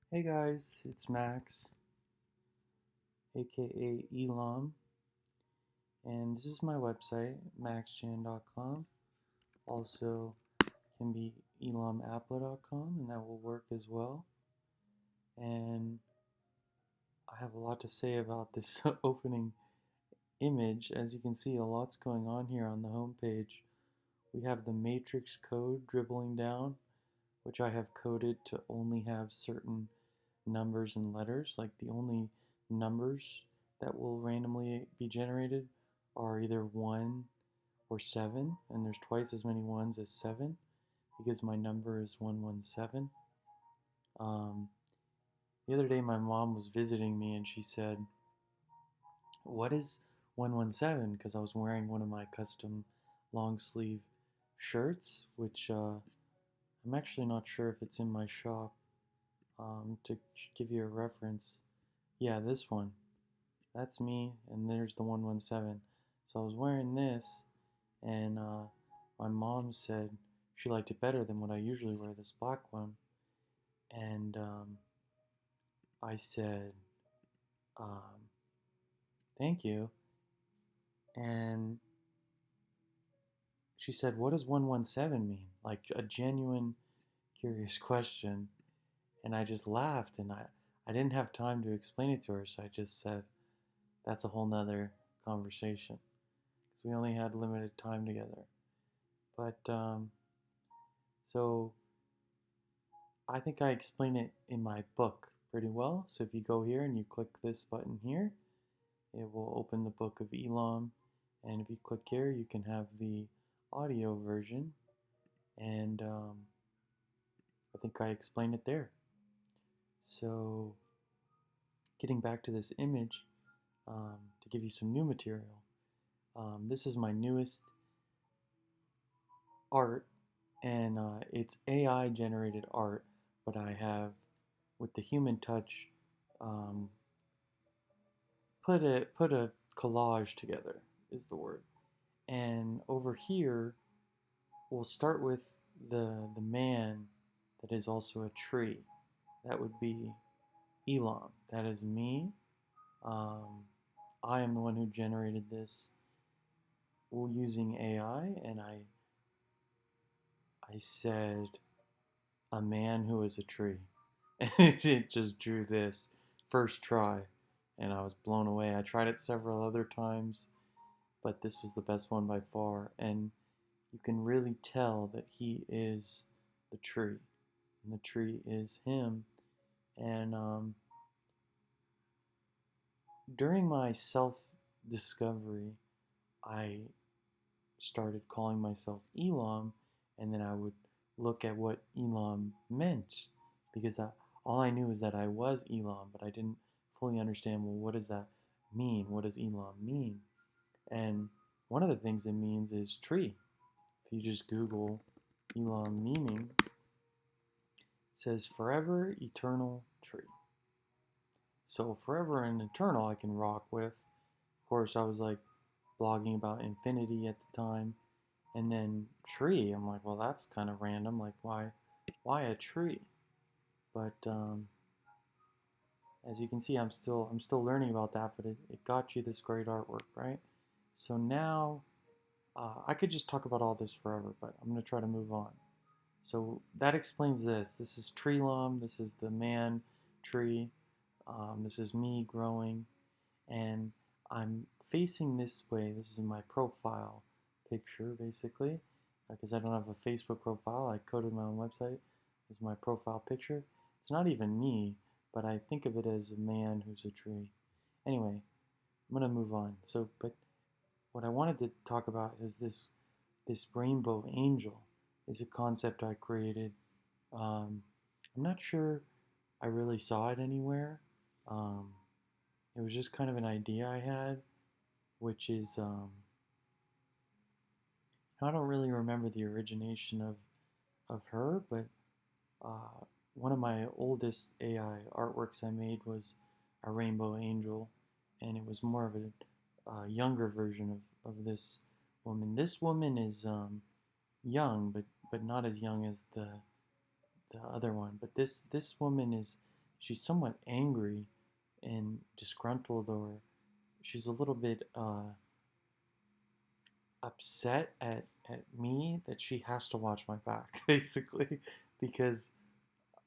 Hey guys, it's Max, aka Elam, and this is my website, maxchan.com. Also, can be elamappla.com, and that will work as well. And I have a lot to say about this opening image. As you can see, a lot's going on here on the home page. We have the matrix code dribbling down, which I have coded to only have certain numbers and letters. Like the only numbers that will randomly be generated are either 1 or 7, and there's twice as many 1s as 7 because my number is 117. Um, the other day my mom was visiting me and she said, "What is 117?" Because I was wearing one of my custom long sleeve shirts, which I'm actually not sure if it's in my shop. To give you a reference, yeah, this one. That's me, and there's the 117. So I was wearing this, and my mom said she liked it better than what I usually wear, this black one. And I said, um, thank you. And she said, what does 117 mean? Like a genuine, curious question. And I just laughed, and I didn't have time to explain it to her, so I just said, that's a whole nother conversation. Because we only had limited time together. But so I think I explain it in my book pretty well. So if you go here and you click this button here, it will open the book of Elam. And if you click here, you can have the audio version. And I think I explained it there. So getting back to this image, to give you some new material, this is my newest art, and it's AI generated art, but I have, with the human touch, um, put a collage together is the word. And over here, we'll start with the man that is also a tree. That would be Elon. That is me. Um, I am the one who generated this using AI, and I said a man who is a tree, and it just drew this first try, and I was blown away. I tried it several other times, but this was the best one by far. And you can really tell that he is the tree, and the tree is him. And during my self discovery, I started calling myself Elam, and then I would look at what Elam meant because all I knew is that I was Elam, but I didn't fully understand, well, what does that mean? What does Elam mean? And one of the things it means is tree. If you just Google Elam meaning, it says forever eternal tree. So forever and eternal I can rock with. Of course, I was like blogging about infinity at the time. And then tree, I'm like, well, that's kind of random. Like, why a tree? But as you can see, I'm still learning about that. But it got you this great artwork, right? So now I could just talk about all this forever, but I'm gonna try to move on. So that explains this. This is tree lum. This is the man tree. This is me growing, and I'm facing this way. This is my profile picture, basically, because I don't have a Facebook profile. I coded my own website. This is my profile picture. It's not even me, but I think of it as a man who's a tree. Anyway, I'm gonna move on. So, but what I wanted to talk about is this rainbow angel is a concept I created. Um, I'm not sure I really saw it anywhere. Um, it was just kind of an idea I had, which is I don't really remember the origination of her, but uh, one of my oldest AI artworks I made was a rainbow angel, and it was more of a younger version of this woman. This woman is young, but not as young as the other one. But this woman is she's somewhat angry and disgruntled, or she's a little bit upset at me that she has to watch my back, basically, because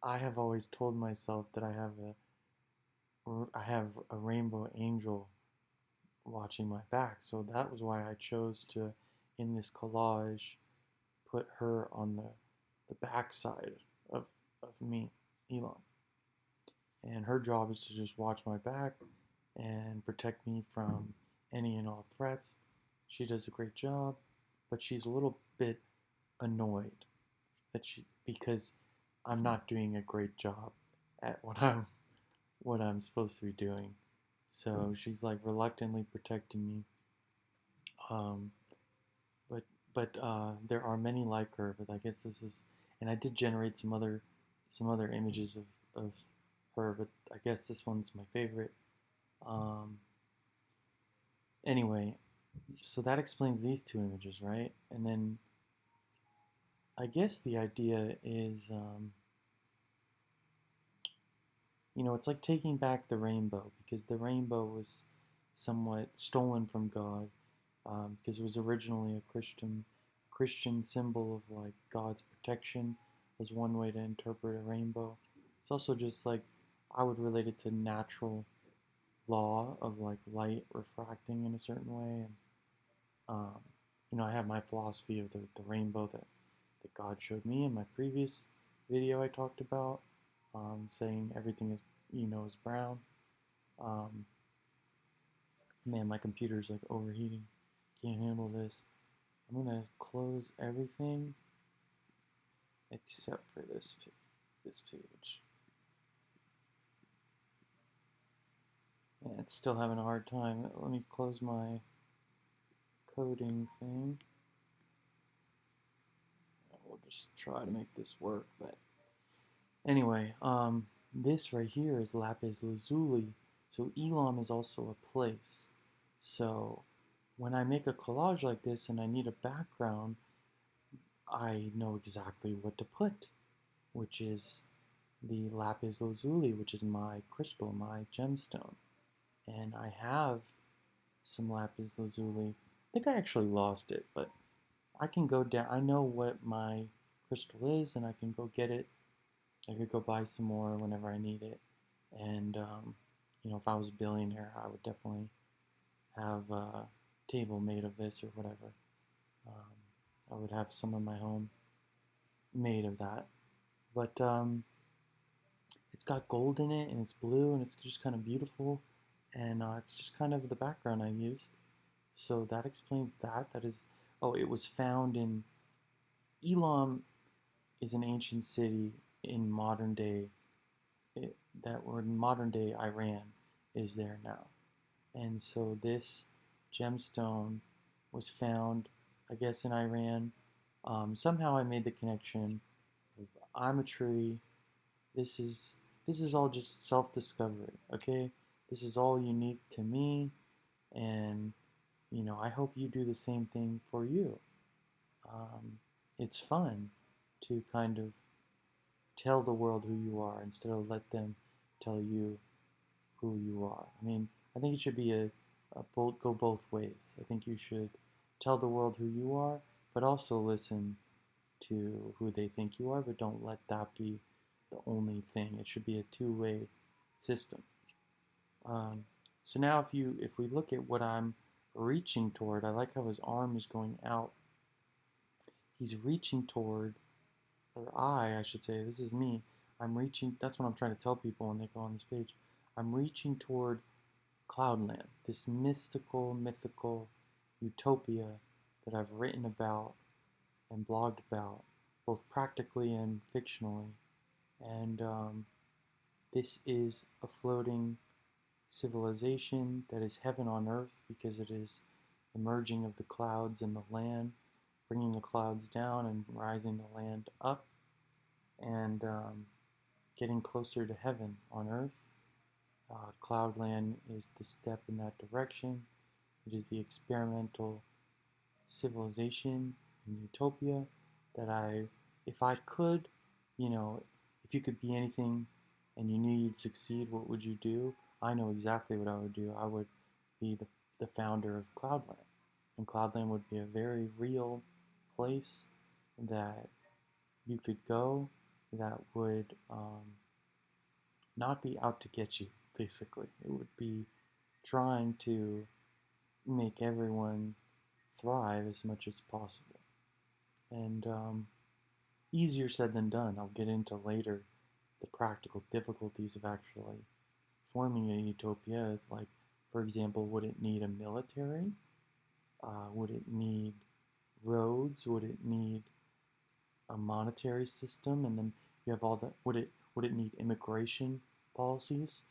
I have always told myself that I have a rainbow angel watching my back. So that was why I chose to, in this collage, put her on the backside of, of me, Elon. And her job is to just watch my back and protect me from any and all threats. She does a great job, but she's a little bit annoyed that she because I'm not doing a great job at what I'm supposed to be doing. So she's like reluctantly protecting me. Um, but there are many like her. But I guess this is, and I did generate some other images of her, but I guess this one's my favorite. Um, anyway, so that explains these two images, right? And then I guess the idea is, it's like taking back the rainbow, because the rainbow was somewhat stolen from God, because it was originally a Christian symbol of like God's protection, as one way to interpret a rainbow. It's also just like I would relate it to natural law of like light refracting in a certain way, and um, I have my philosophy of the rainbow that God showed me in my previous video I talked about, saying everything is brown. Um, Man, my computer's like overheating. Can't handle this. I'm gonna close everything except for this page. Yeah, it's still having a hard time. Let me close my coding thing. We'll just try to make this work. But anyway, this right here is lapis lazuli. So Elam is also a place. So when I make a collage like this and I need a background, I know exactly what to put, which is the lapis lazuli, which is my crystal, my gemstone. And I have some lapis lazuli. I think I actually lost it, but I can go down. I know what my crystal is, and I can go get it. I could go buy some more whenever I need it. And, if I was a billionaire, I would definitely have a table made of this or whatever. Um, I would have some of my home made of that. But it's got gold in it, and it's blue, and it's just kind of beautiful. And it's just kind of the background I used. So that explains that. That is, oh, it was found in Elam is an ancient city in modern day, that were in modern day Iran is there now. And so this gemstone was found, I guess, in Iran. Somehow I made the connection of I'm a tree. This is this is all just self-discovery, okay? This is all unique to me, and I hope you do the same thing for you. Um, it's fun to kind of tell the world who you are instead of let them tell you who you are. I mean, I think it should be go both ways. I think you should tell the world who you are, but also listen to who they think you are, but don't let that be the only thing. It should be a two-way system. Um, so now if we look at what I'm reaching toward, I like how his arm is going out. He's reaching toward, or I should say, this is me. I'm reaching, that's what I'm trying to tell people when they go on this page. I'm reaching toward Cloudland, this mythical utopia that I've written about and blogged about, both practically and fictionally. And this is a floating civilization that is heaven on earth, because it is the merging of the clouds and the land, bringing the clouds down and rising the land up, and getting closer to heaven on earth. Cloudland is the step in that direction. It is the experimental civilization and utopia that if I could, if you could be anything and you knew you'd succeed, what would you do? I know exactly what I would do. I would be the founder of Cloudland. And Cloudland would be a very real place that you could go that would not be out to get you, basically. It would be trying to make everyone thrive as much as possible. And easier said than done. I'll get into later the practical difficulties of actually forming a utopia. Like, for example, would it need a military? Would it need roads? Would it need a monetary system? And then you have all the would it need immigration policies?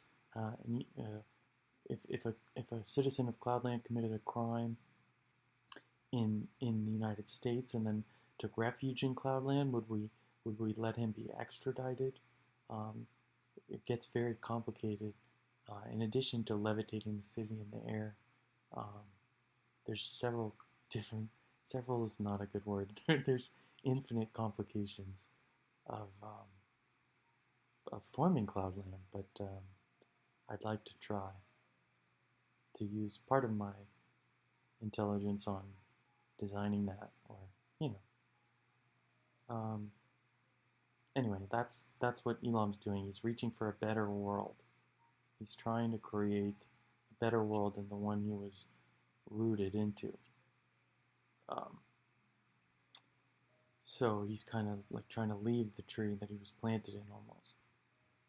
If a citizen of Cloudland committed a crime in the United States and then took refuge in Cloudland, would we let him be extradited? Um, it gets very complicated. In addition to levitating the city in the air, um, there's several is not a good word. There's infinite complications of forming Cloudland, but I'd like to try to use part of my intelligence on designing that, or you know. Anyway, that's what Elam's doing. He's reaching for a better world. He's trying to create a better world than the one he was rooted into. Um, so he's kind of like trying to leave the tree that he was planted in almost.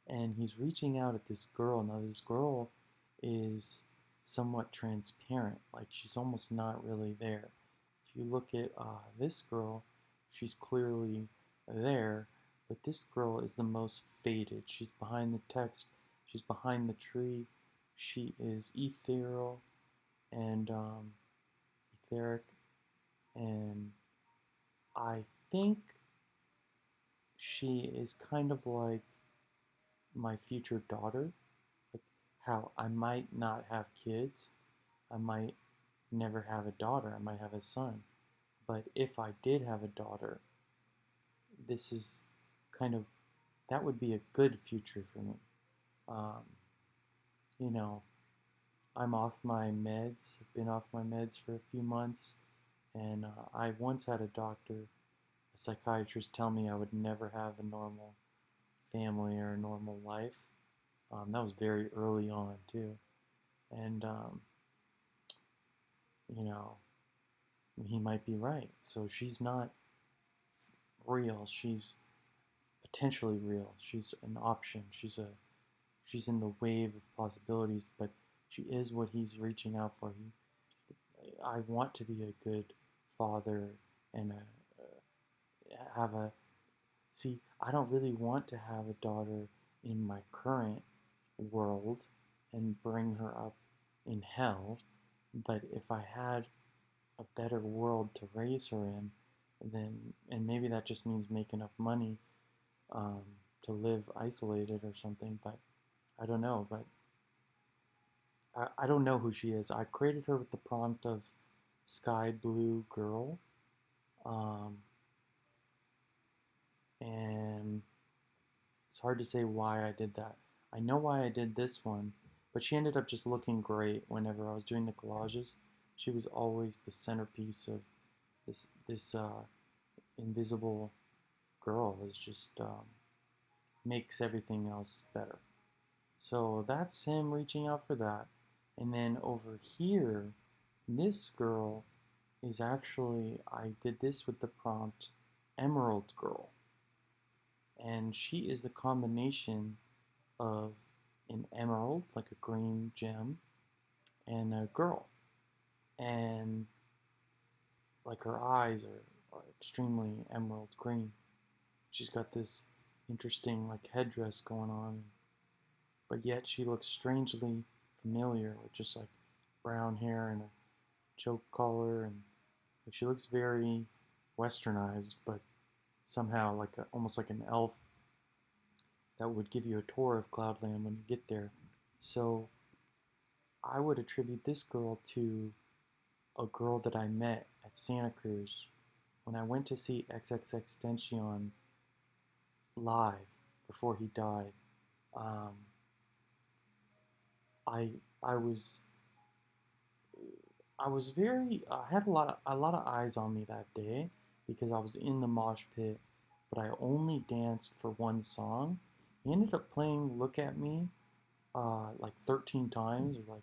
And he's reaching out at this girl. Now, this girl is somewhat transparent, like she's almost not really there. If you look at this girl, she's clearly there, but this girl is the most faded. She's behind the text, she's behind the tree, she is ethereal and etheric, and I think she is kind of like my future daughter. Like how I might not have kids, I might never have a daughter, I might have a son. But if I did have a daughter, this is kind of, that would be a good future for me. Um, you know, I'm off my meds, I've been off my meds for a few months, and I once had a doctor, a psychiatrist, tell me I would never have a normal family or a normal life. That was very early on, too. And, you know, he might be right. So she's not real. She's potentially real. She's an option. She's in the wave of possibilities, but she is what he's reaching out for. I want to be a good father and have a see. I don't really want to have a daughter in my current world and bring her up in hell. But if I had a better world to raise her in, then, and maybe that just means make enough money um, to live isolated or something, but I don't know. But I don't know who she is. I created her with the prompt of sky blue girl, um, and it's hard to say why I did that. I know why I did this one, but she ended up just looking great whenever I was doing the collages. She was always the centerpiece of this invisible girl. Is just makes everything else better. So that's him reaching out for that. And then over here, this girl is actually, I did this with the prompt Emerald Girl. And she is the combination of an emerald, like a green gem, and a girl. And like her eyes are extremely emerald green. She's got this interesting like headdress going on, but yet she looks strangely familiar with just like brown hair and a choke collar, and like, she looks very westernized, but somehow like almost like an elf that would give you a tour of Cloudland when you get there. So I would attribute this girl to a girl that I met at Santa Cruz when I went to see XXXTentacion live before he died. Um, I I was I was very I had a lot of eyes on me that day because I was in the mosh pit, but I only danced for one song. He ended up playing "Look at Me" like 13 times. Or like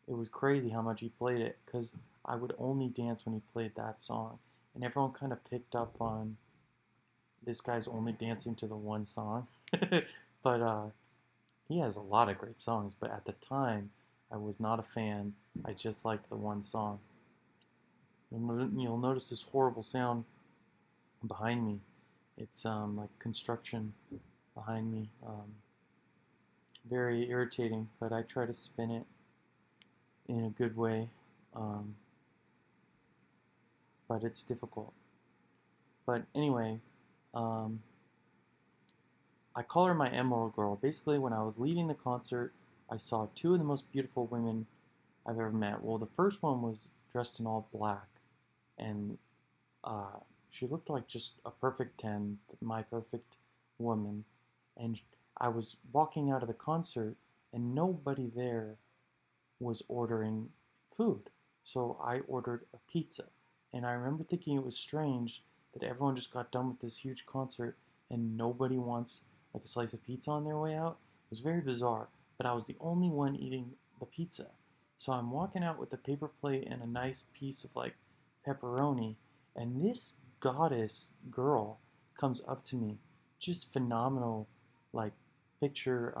it was crazy how much he played it because I would only dance when he played that song, and everyone kind of picked up on this guy's only dancing to the one song. But he has a lot of great songs, but at the time, I was not a fan. I just liked the one song. You'll notice this horrible sound behind me. It's like construction behind me. Very irritating, but I try to spin it in a good way. Um, but it's difficult. But anyway, um, I call her my Emerald Girl. Basically, when I was leaving the concert, I saw two of the most beautiful women I've ever met. Well, the first one was dressed in all black, and uh, she looked like just a perfect 10, my perfect woman. And I was walking out of the concert, and nobody there was ordering food. So I ordered a pizza. And I remember thinking it was strange that everyone just got done with this huge concert and nobody wants like a slice of pizza on their way out. It was very bizarre, but I was the only one eating the pizza. So I'm walking out with a paper plate and a nice piece of like pepperoni, and this goddess girl comes up to me, just phenomenal, like picture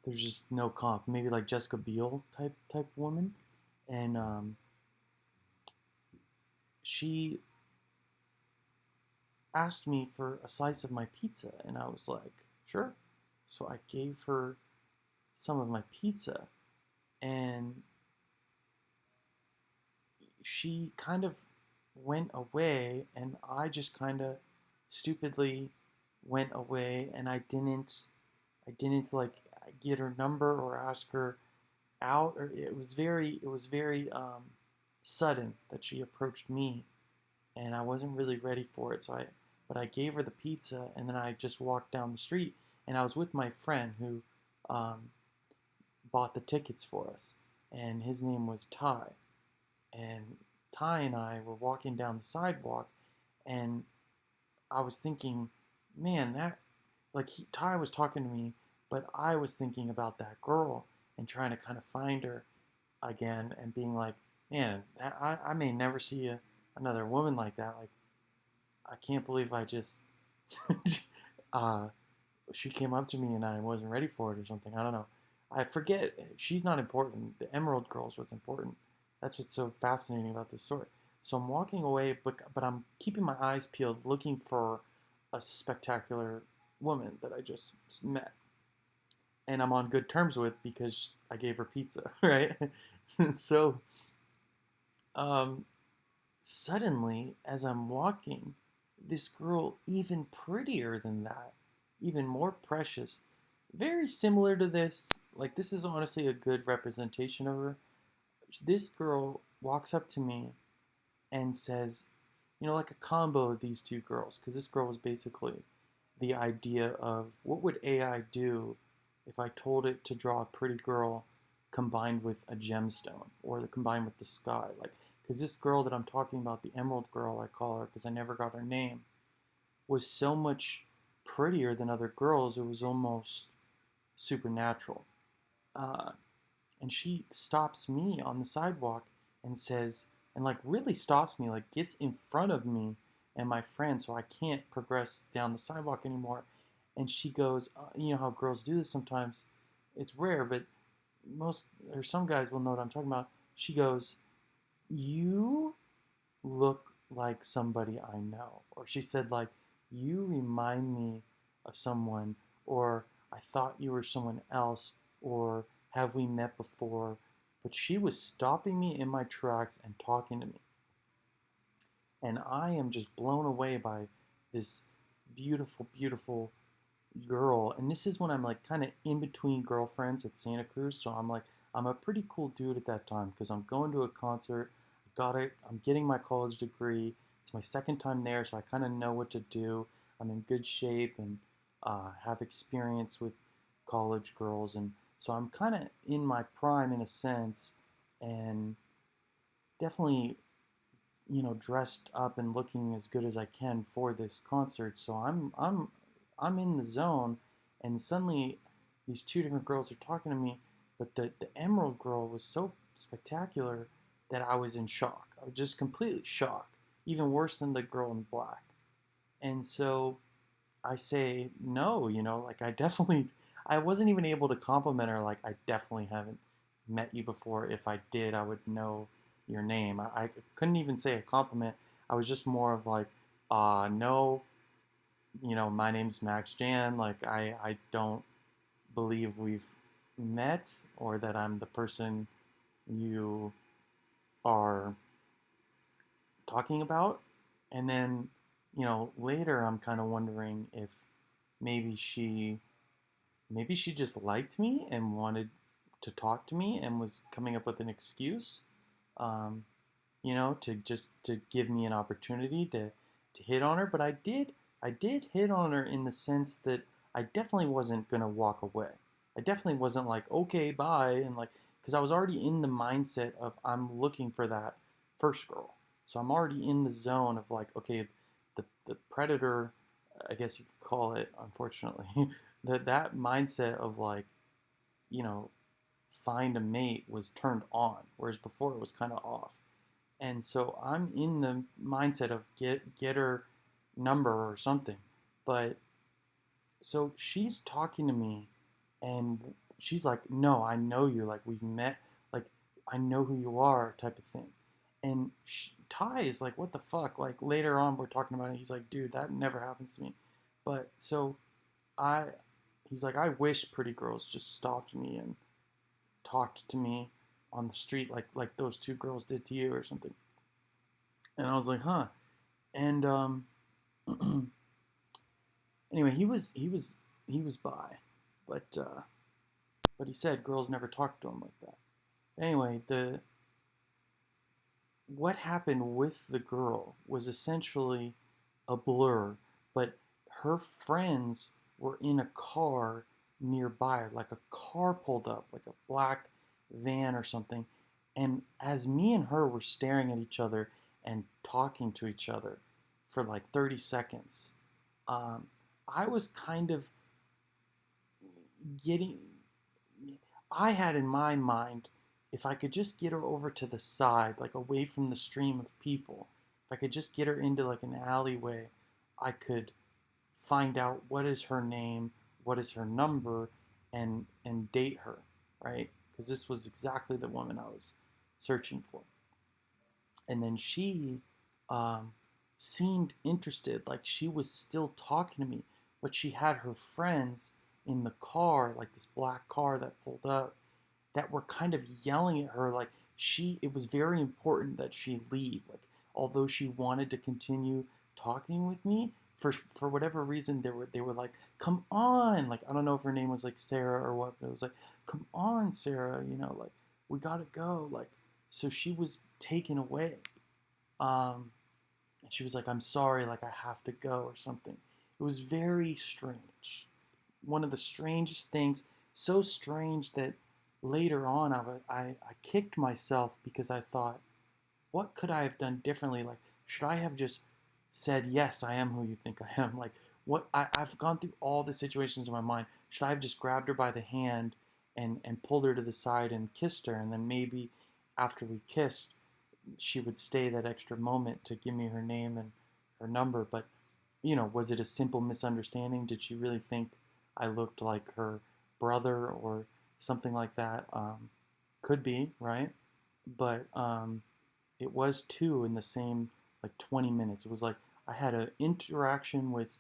there's just no comp. Maybe like Jessica Biel type woman, and she asked me for a slice of my pizza, and I was like, sure. So I gave her some of my pizza, and she kind of went away, and I just kind of stupidly went away, and I didn't like get her number or ask her out, or it was very sudden that she approached me, and I wasn't really ready for it. But I gave her the pizza, and then I just walked down the street, and I was with my friend who um, bought the tickets for us, and his name was Ty, and Ty and I were walking down the sidewalk, and I was thinking, man, that like Ty was talking to me, but I was thinking about that girl and trying to kind of find her again and being like, man, I may never see another woman like that. Like, I can't believe I just, uh, she came up to me and I wasn't ready for it or something. I don't know. I forget. She's not important. The Emerald Girl is what's important. That's what's so fascinating about this story. So I'm walking away, but I'm keeping my eyes peeled, looking for a spectacular woman that I just met, and I'm on good terms with because I gave her pizza, right? So um, suddenly, as I'm walking, this girl, even prettier than that, even more precious, very similar to this, like this is honestly a good representation of her. This girl walks up to me and says, like a combo of these two girls, because this girl was basically the idea of what would AI do if I told it to draw a pretty girl combined with a gemstone or combined with the sky. Like, because this girl that I'm talking about, the Emerald Girl, I call her because I never got her name, was so much prettier than other girls. It was almost supernatural. Uh, and she stops me on the sidewalk and says, and like really stops me, like gets in front of me and my friend, so I can't progress down the sidewalk anymore. And she goes, you know how girls do this sometimes. It's rare, but most or some guys will know what I'm talking about. She goes, "You look like somebody I know," or she said like, "You remind me of someone," or "I thought you were someone else," or "Have we met before?" But she was stopping me in my tracks and talking to me, and I am just blown away by this beautiful, beautiful girl. And this is when I'm like kind of in between girlfriends at Santa Cruz, so I'm like I'm a pretty cool dude at that time because I'm going to a concert. I'm getting my college degree. It's my second time there, so I kind of know what to do. I'm in good shape and have experience with college girls, and so I'm kind of in my prime in a sense, and definitely, dressed up and looking as good as I can for this concert. So I'm in the zone, and suddenly these two different girls are talking to me, but the Emerald girl was so spectacular that I was in shock. I was just completely shocked, even worse than the girl in black. And so I say no, like I wasn't even able to compliment her. Like, I definitely haven't met you before. If I did, I would know your name. I couldn't even say a compliment. I was just more of like, no, my name's Max Jan. Like, I don't believe we've met, or that I'm the person you are talking about. And then, later I'm kind of wondering if maybe she maybe she just liked me and wanted to talk to me and was coming up with an excuse, um, to give me an opportunity to hit on her. But I did hit on her in the sense that I definitely wasn't gonna walk away. I definitely wasn't like, okay, bye, and like, because I was already in the mindset of I'm looking for that first girl. So I'm already in the zone of like, okay, the predator, I guess you could call it, unfortunately, that mindset of like, you know, find a mate was turned on, whereas before it was kind of off. And so I'm in the mindset of get her number or something. But so she's talking to me, and she's like, "No, I know you. Like, we've met. Like, I know who you are," type of thing. And Ty is like, "What the fuck?" Like, later on, we're talking about it. He's like, "Dude, that never happens to me." But so I, he's like, "I wish pretty girls just stopped me and talked to me on the street like those two girls did to you or something." And I was like, "Huh." And anyway, he was bi, but he said girls never talked to him like that. Anyway, the what happened with the girl was essentially a blur, but her friends were in a car nearby, like a car pulled up, like a black van or something. And as me and her were staring at each other and talking to each other for like 30 seconds, um, I was kind of getting, I had in my mind, if I could just get her over to the side, like away from the stream of people, if I could just get her into like an alleyway, I could find out what is her name, what is her number, and date her, right? Because this was exactly the woman I was searching for. And then she um, seemed interested, like she was still talking to me, but she had her friends in the car, like this black car that pulled up, that were kind of yelling at her, like it was very important that she leave, like although she wanted to continue talking with me, for whatever reason they were like, come on, like I don't know if her name was like Sarah or what, but it was like, come on, Sarah, like we gotta go, like. So she was taken away, and she was like, I'm sorry, like I have to go or something. It was very strange, one of the strangest things, so strange that later on I kicked myself because I thought, what could I have done differently? Like, should I have just said, yes, I am who you think I am? Like, I've gone through all the situations in my mind. Should I have just grabbed her by the hand and pulled her to the side and kissed her? And then maybe after we kissed, she would stay that extra moment to give me her name and her number. But, was it a simple misunderstanding? Did she really think I looked like her brother or something like that? Could be, right? But it was two in the same like 20 minutes. It was like I had an interaction with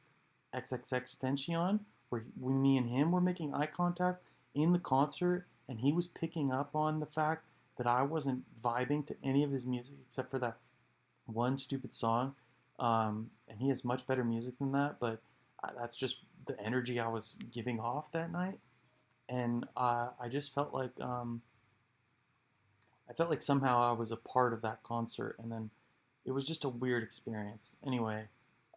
XXX Tension where me and him were making eye contact in the concert, and he was picking up on the fact that I wasn't vibing to any of his music except for that one stupid song. And he has much better music than that, but that's just the energy I was giving off that night. And I just felt like somehow I was a part of that concert, and then it was just a weird experience. Anyway,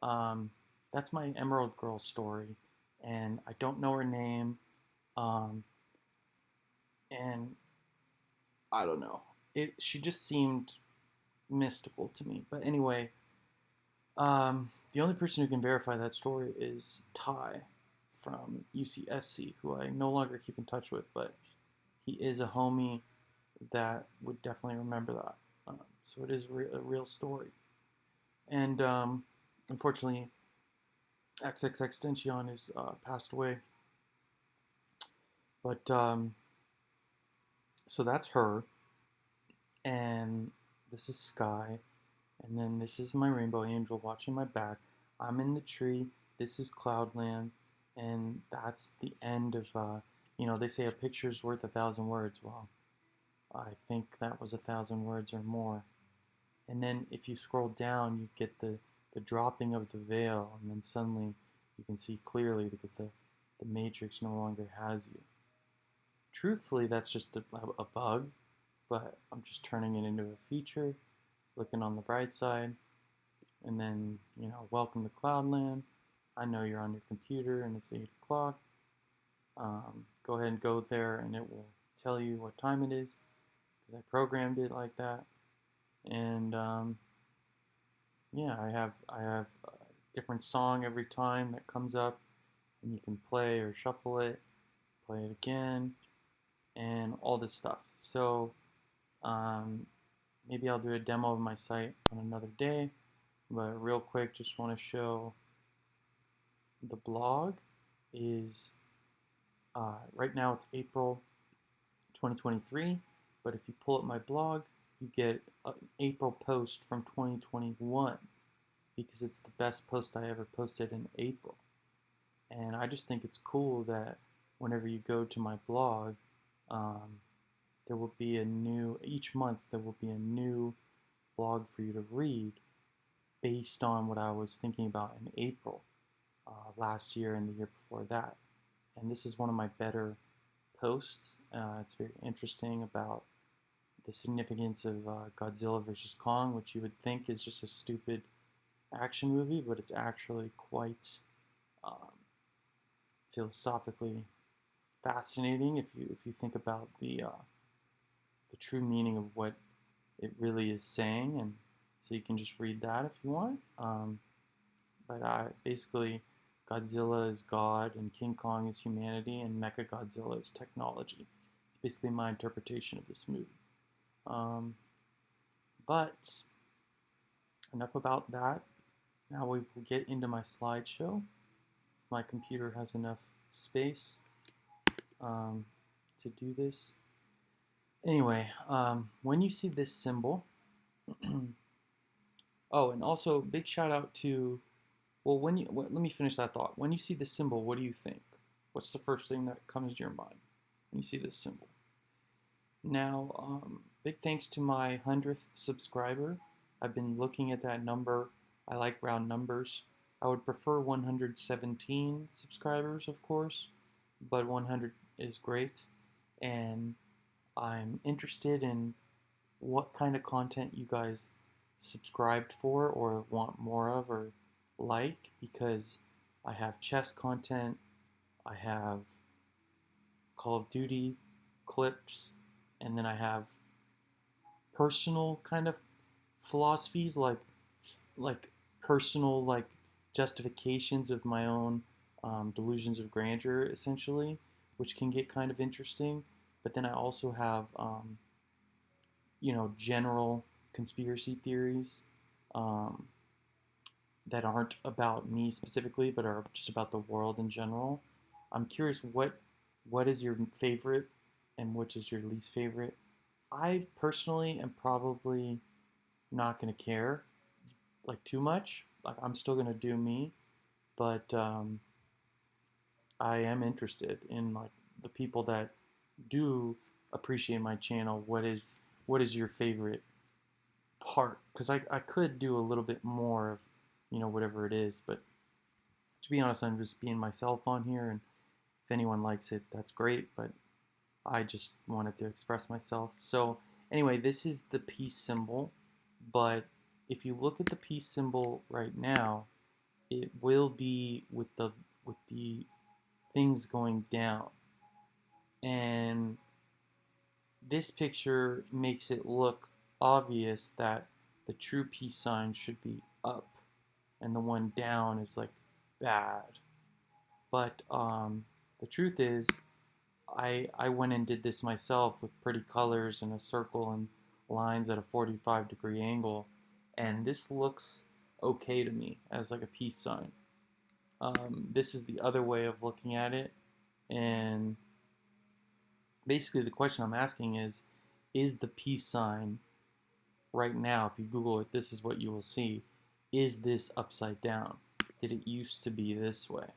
um, that's my Emerald Girl story, and I don't know her name. Um, and I don't know. She just seemed mystical to me. But anyway, the only person who can verify that story is Ty from UCSC, who I no longer keep in touch with, but he is a homie that would definitely remember that. So it is a real story. And unfortunately, XXXTentacion is passed away. But so that's her, and this is Sky, and then this is my rainbow angel watching my back. I'm in the tree. This is Cloudland, and that's the end of. They say a picture's worth 1,000 words. Well, I think that was 1,000 words or more. And then if you scroll down, you get the dropping of the veil, and then suddenly you can see clearly because the matrix no longer has you. Truthfully, that's just a bug, but I'm just turning it into a feature, looking on the bright side, and then, welcome to Cloudland. I know you're on your computer and it's 8 o'clock. Go ahead and go there and it will tell you what time it is because I programmed it like that. And yeah, I have a different song every time that comes up, and you can play or shuffle it, play it again, and all this stuff. So um, maybe I'll do a demo of my site on another day, but real quick, just want to show the blog is right now it's April 2023, but if you pull up my blog, you get an April post from 2021 because it's the best post I ever posted in April. And I just think it's cool that whenever you go to my blog, um, there will be each month there will be a new blog for you to read based on what I was thinking about in April last year and the year before that. And this is one of my better posts. It's very interesting about the significance of Godzilla versus Kong, which you would think is just a stupid action movie, but it's actually quite um, philosophically fascinating if you think about the true meaning of what it really is saying, and so you can just read that if you want. But basically, Godzilla is God, and King Kong is humanity, and Mechagodzilla is technology. It's basically my interpretation of this movie. But enough about that. Now we will get into my slideshow. If my computer has enough space to do this. Anyway, when you see this symbol, oh, and also big shout out to, well, let me finish that thought. When you see this symbol, what do you think? What's the first thing that comes to your mind when you see this symbol? Now, big thanks to my 100th subscriber. I've been looking at that number. I like round numbers. I would prefer 117 subscribers, of course, but 100 is great. And I'm interested in what kind of content you guys subscribed for or want more of or like, because I have chess content, I have Call of Duty clips, and then I have personal kind of philosophies like personal like justifications of my own delusions of grandeur, essentially, which can get kind of interesting. But then I also have general conspiracy theories um, that aren't about me specifically, but are just about the world in general. I'm curious what is your favorite and which is your least favorite. I personally am probably not going to care like too much. Like I'm still going to do me, but I am interested in like the people that do appreciate my channel. What is your favorite part? Because I could do a little bit more of whatever it is, but to be honest, I'm just being myself on here, and if anyone likes it, that's great, but I just wanted to express myself. So anyway, this is the peace symbol, but if you look at the peace symbol right now, it will be with the things going down. And this picture makes it look obvious that the true peace sign should be up and the one down is like bad. But the truth is, I went and did this myself with pretty colors and a circle and lines at a 45-degree angle, and this looks okay to me as like a peace sign. This is the other way of looking at it, and basically the question I'm asking is the peace sign right now, if you Google it, this is what you will see. Is this upside down? Did it used to be this way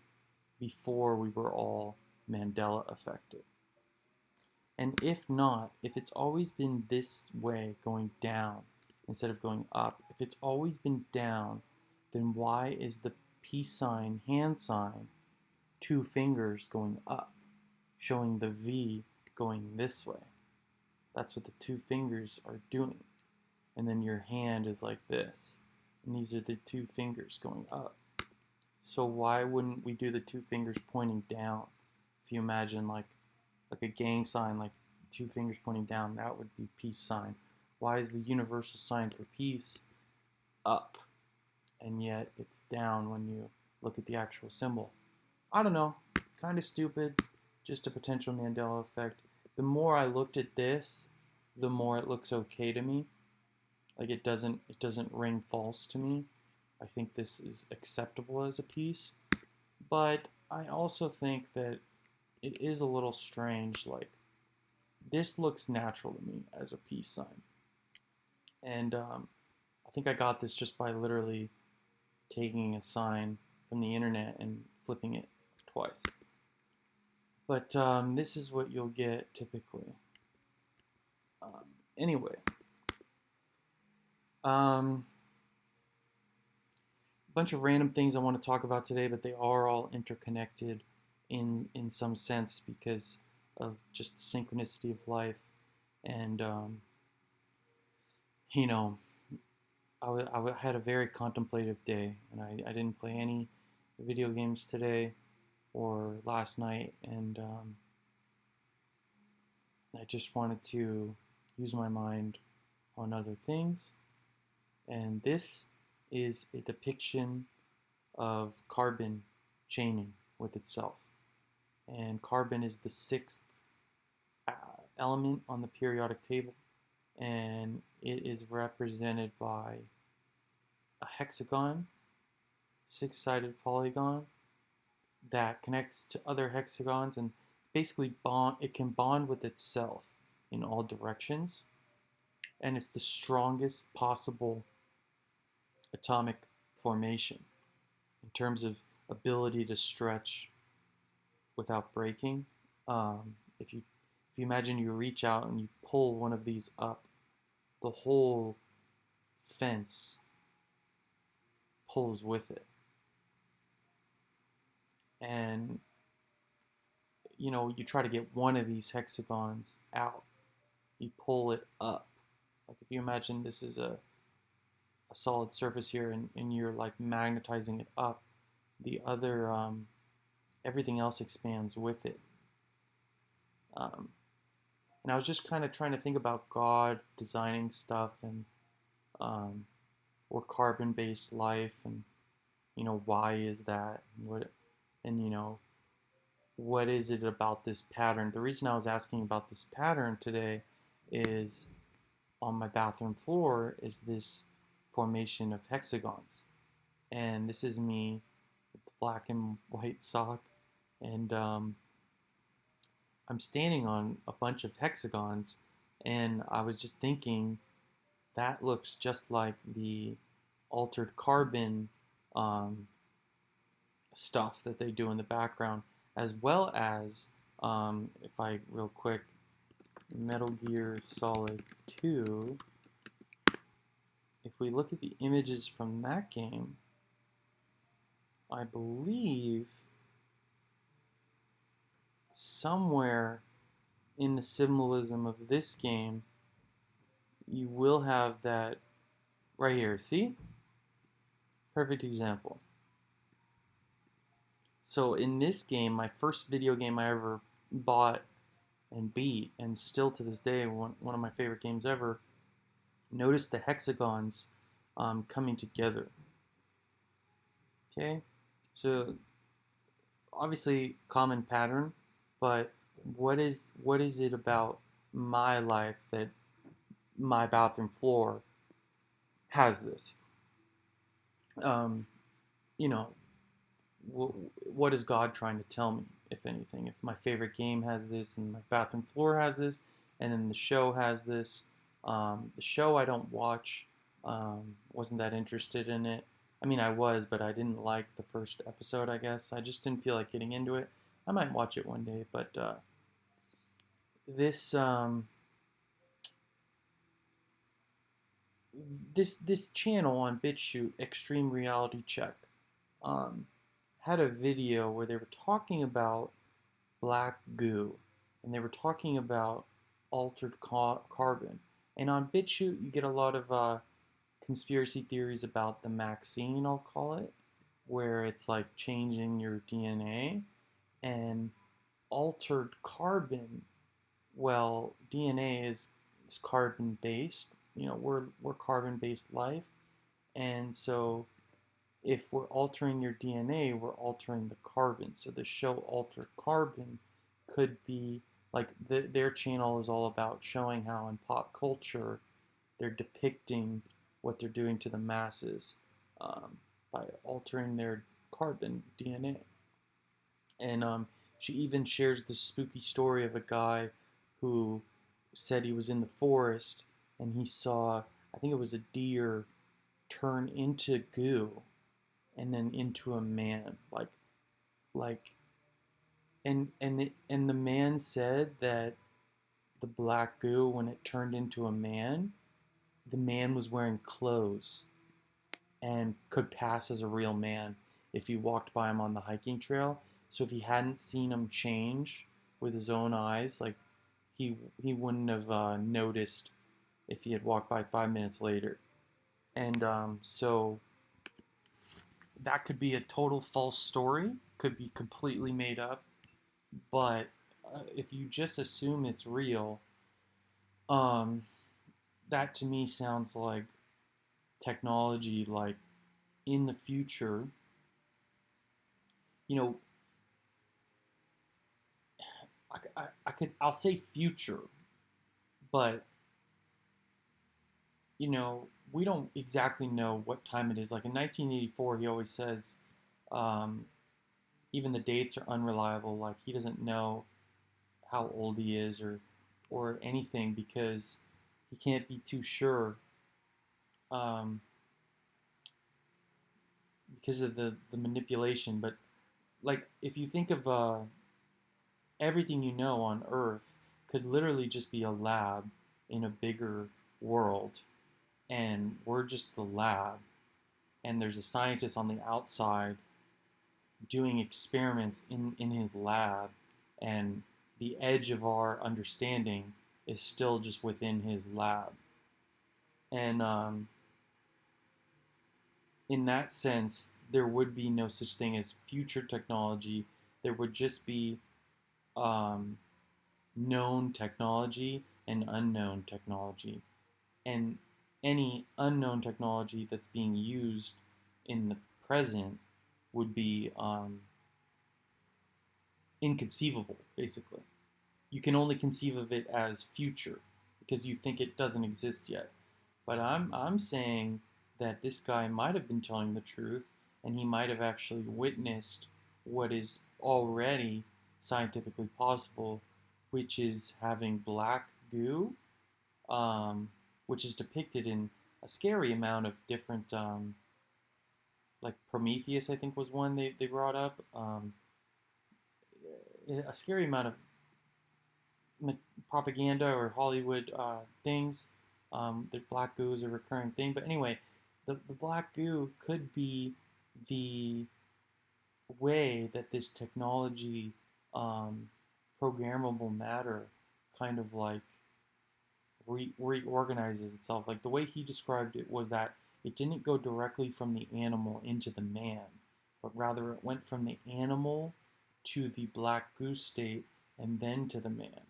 before we were all Mandela affected? And if not, if it's always been this way, going down instead of going up, if it's always been down, then why is the peace sign, hand sign, two fingers going up, showing the V going this way? That's what the two fingers are doing. And then your hand is like this. And these are the two fingers going up. So why wouldn't we do the two fingers pointing down? If you imagine like a gang sign, like two fingers pointing down, that would be peace sign. Why is the universal sign for peace up, and yet it's down when you look at the actual symbol? I don't know, kind of stupid, just a potential Mandela effect. The more I looked at this, the more it looks okay to me. Like it doesn't ring false to me. I think this is acceptable as a piece, but I also think that it is a little strange. Like this looks natural to me as a peace sign, and I think I got this just by literally taking a sign from the internet and flipping it twice. But this is what you'll get typically. Anyway. Bunch of random things I want to talk about today, but they are all interconnected in some sense because of just the synchronicity of life. And you know, I had a very contemplative day, and I didn't play any video games today or last night, and I just wanted to use my mind on other things. And this is a depiction of carbon chaining with itself. And carbon is the sixth element on the periodic table, and it is represented by a hexagon, six-sided polygon that connects to other hexagons, and basically it can bond with itself in all directions, and it's the strongest possible atomic formation in terms of ability to stretch without breaking. If you imagine you reach out and you pull one of these up, the whole fence pulls with it. And you know, you try to get one of these hexagons out, you pull it up. Like if you imagine this is a solid surface here, and you're like magnetizing it up, the other everything else expands with it. And I was just kind of trying to think about God designing stuff, and or carbon-based life, and you know, why is that? And you know, what is it about this pattern? The reason I was asking about this pattern today is on my bathroom floor is this formation of hexagons, and this is me with the black and white sock, and I'm standing on a bunch of hexagons, and I was just thinking that looks just like the altered carbon stuff that they do in the background, as well as if I real quick, Metal Gear Solid 2, if we look at the images from that game, I believe somewhere in the symbolism of this game, you will have that right here. See? Perfect example. So in this game, my first video game I ever bought and beat, and still to this day, one of my favorite games ever. Notice the hexagons coming together. Okay, so obviously common pattern, but what is it about my life that my bathroom floor has this? Um, you know, what is God trying to tell me, if anything? If my favorite game has this, and my bathroom floor has this, and then the show has this. The show I don't watch. Wasn't that interested in it. I mean, I was, but I didn't like the first episode, I guess. I just didn't feel like getting into it. I might watch it one day, but this this channel on BitChute, Extreme Reality Check, um, had a video where they were talking about black goo, and they were talking about altered carbon. And on BitChute, you get a lot of conspiracy theories about the vaccine, I'll call it, where it's like changing your DNA. And altered carbon, well, DNA is carbon based. We're carbon based life, and so if we're altering your DNA, we're altering the carbon. So the show Altered Carbon could be like their channel is all about showing how in pop culture they're depicting what they're doing to the masses by altering their carbon DNA. And she even shares the spooky story of a guy who said he was in the forest and he saw, I think it was a deer, turn into goo and then into a man, like and the man said that the black goo, when it turned into a man, the man was wearing clothes and could pass as a real man if you walked by him on the hiking trail. So if he hadn't seen him change with his own eyes, like he wouldn't have noticed if he had walked by 5 minutes later. And so that could be a total false story, could be completely made up. But if you just assume it's real, um, that to me sounds like technology, like in the future. You know, I'll say future, but we don't exactly know what time it is. Like in 1984, he always says, um, even the dates are unreliable. Like he doesn't know how old he is or anything because he can't be too sure. Um, because of the manipulation. But like if you think of everything you know on Earth could literally just be a lab in a bigger world, and we're just the lab, and there's a scientist on the outside doing experiments in his lab, and the edge of our understanding is still just within his lab. And in that sense, there would be no such thing as future technology. There would just be um, known technology and unknown technology. And any unknown technology that's being used in the present would be inconceivable, basically. You can only conceive of it as future because you think it doesn't exist yet. But I'm saying that this guy might have been telling the truth, and he might have actually witnessed what is already scientifically possible, which is having black goo, um, which is depicted in a scary amount of different, like Prometheus, I think was one they brought up. A scary amount of propaganda or Hollywood things. The black goo is a recurring thing. But anyway, the black goo could be the way that this technology, um, programmable matter, kind of like reorganizes itself. Like the way he described it was that it didn't go directly from the animal into the man, but rather it went from the animal to the black goo state and then to the man.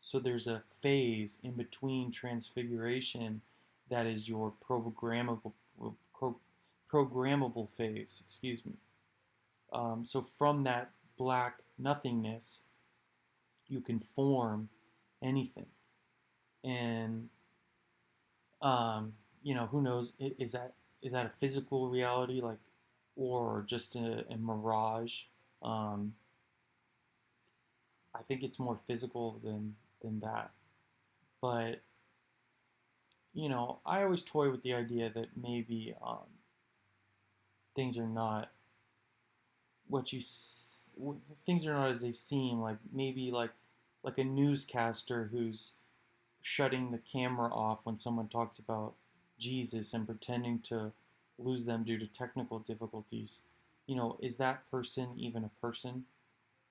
So there's a phase in between transfiguration that is your pro, programmable phase. Excuse me. So from that black nothingness, you can form anything, and um, who knows? Is that a physical reality, like, or just a mirage? Um, I think it's more physical than that. But I always toy with the idea that maybe things are not what you things are not as they seem. Like maybe like a newscaster who's shutting the camera off when someone talks about Jesus and pretending to lose them due to technical difficulties. Is that person even a person,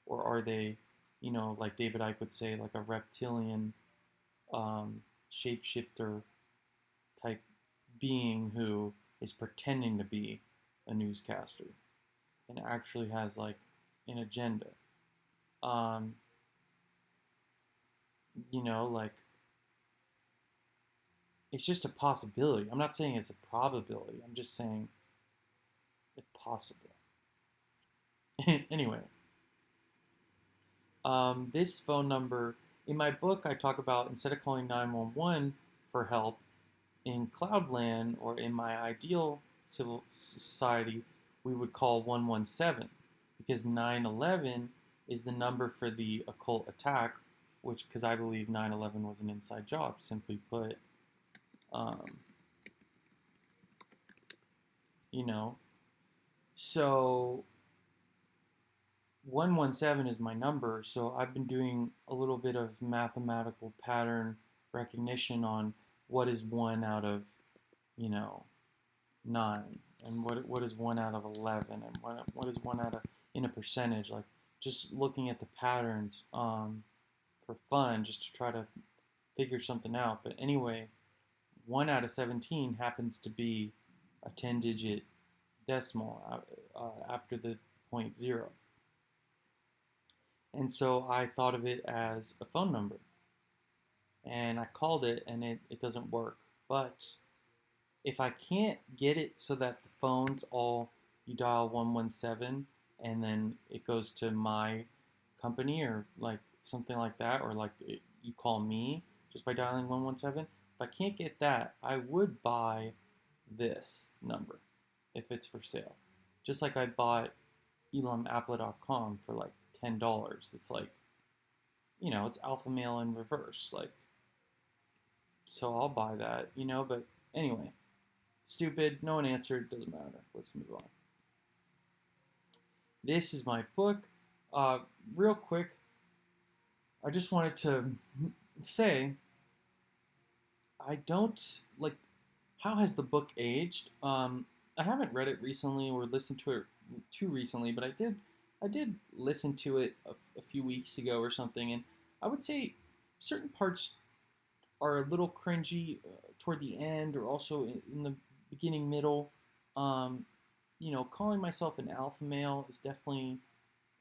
or are they, like David Icke would say, like a reptilian um, shapeshifter type being who is pretending to be a newscaster and actually has like an agenda. Um, like it's just a possibility. I'm not saying it's a probability. I'm just saying it's possible. Anyway, this phone number in my book, I talk about instead of calling 911 for help in Cloudland or in my ideal civil society, we would call 117 because 911 is the number for the occult attack, which because I believe 9/11 was an inside job, simply put. Um, you know, so 117 is my number. So I've been doing a little bit of mathematical pattern recognition on what is one out of, you know, 9, and what is 1 out of 11, and what is 1 out of in a percentage, like just looking at the patterns for fun, just to try to figure something out. But anyway, 1 out of 17 happens to be a 10-digit decimal after the point 0. And so I thought of it as a phone number, and I called it, and it doesn't work. But if I can't get it so that the phones all, you dial 117 and then it goes to my company or like something like that, or like you call me just by dialing 117. If I can't get that, I would buy this number if it's for sale. Just like I bought elamapplet.com for like $10. It's like, it's alpha male in reverse. Like, so I'll buy that, but anyway. Stupid, no one answered, doesn't matter. Let's move on. This is my book. Uh, Real quick, I just wanted to say I don't like how has the book aged? I haven't read it recently or listened to it too recently, but I did listen to it a few weeks ago or something, and I would say certain parts are a little cringy toward the end, or also in the beginning, middle. Um, calling myself an alpha male is definitely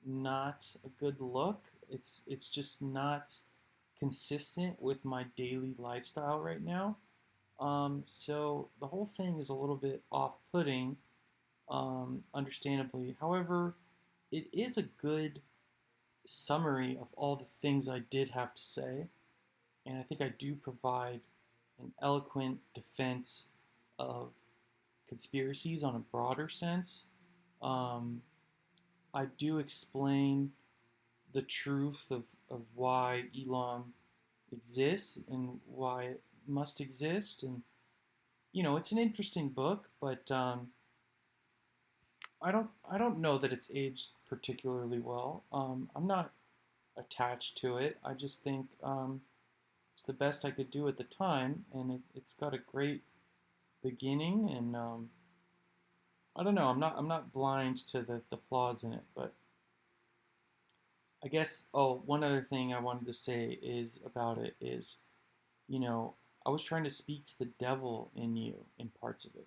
not a good look. It's just not consistent with my daily lifestyle right now. So the whole thing is a little bit off-putting, understandably. However, it is a good summary of all the things I did have to say, and I think I do provide an eloquent defense of conspiracies on a broader sense. Um, I do explain the truth of why Elam exists and why it must exist. And, it's an interesting book, but I don't know that it's aged particularly well. I'm not attached to it. I just think it's the best I could do at the time, and it's got a great beginning, and I don't know. I'm not blind to the flaws in it, but I guess. Oh, one other thing I wanted to say is about it is, you know, I was trying to speak to the devil in you in parts of it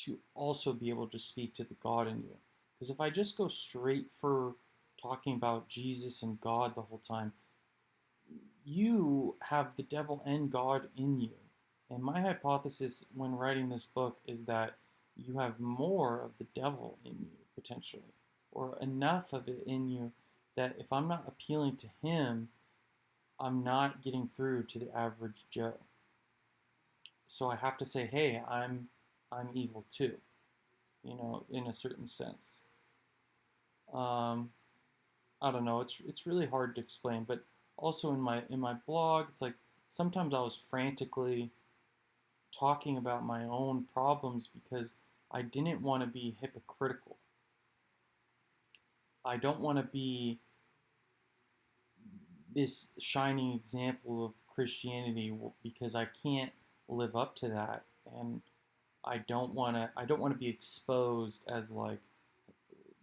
to also be able to speak to the God in you. Because if I just go straight for talking about Jesus and God the whole time, you have the devil and God in you. And my hypothesis when writing this book is that you have more of the devil in you, potentially, or enough of it in you that if I'm not appealing to him, I'm not getting through to the average Joe. So I have to say, hey, I'm evil too, in a certain sense. Um, I don't know. It's really hard to explain, but also in my blog, it's like sometimes I was frantically talking about my own problems because I didn't want to be hypocritical. I don't want to be this shining example of Christianity because I can't live up to that, and I don't want to be exposed as like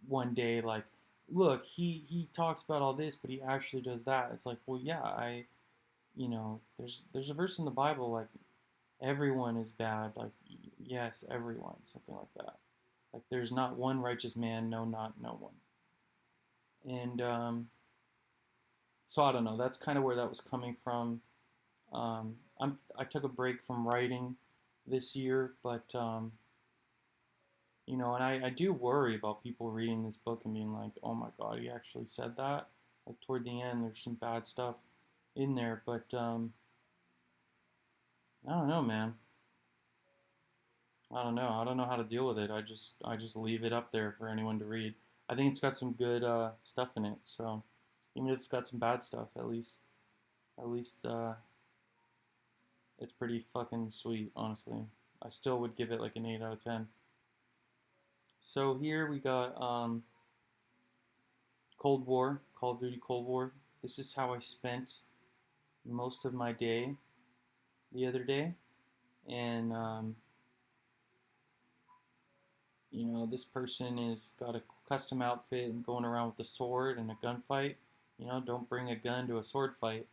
one day like, look, he talks about all this but he actually does that. It's like, well, yeah, there's a verse in the Bible like everyone is bad, like, yes, everyone, something like that. Like there's not one righteous man, no, not no one. And so I don't know, that's kind of where that was coming from. I took a break from writing this year, but and I do worry about people reading this book and being like, oh my God, he actually said that. Like toward the end, there's some bad stuff in there, but I don't know, man. I don't know. I don't know how to deal with it. I just leave it up there for anyone to read. I think it's got some good stuff in it. So even if it's got some bad stuff, at least it's pretty fucking sweet. Honestly, I still would give it like an 8 out of 10. So here we got Cold War, Call of Duty Cold War. This is how I spent most of my day the other day, and this person is got a custom outfit and going around with a sword and a gunfight. Don't bring a gun to a sword fight.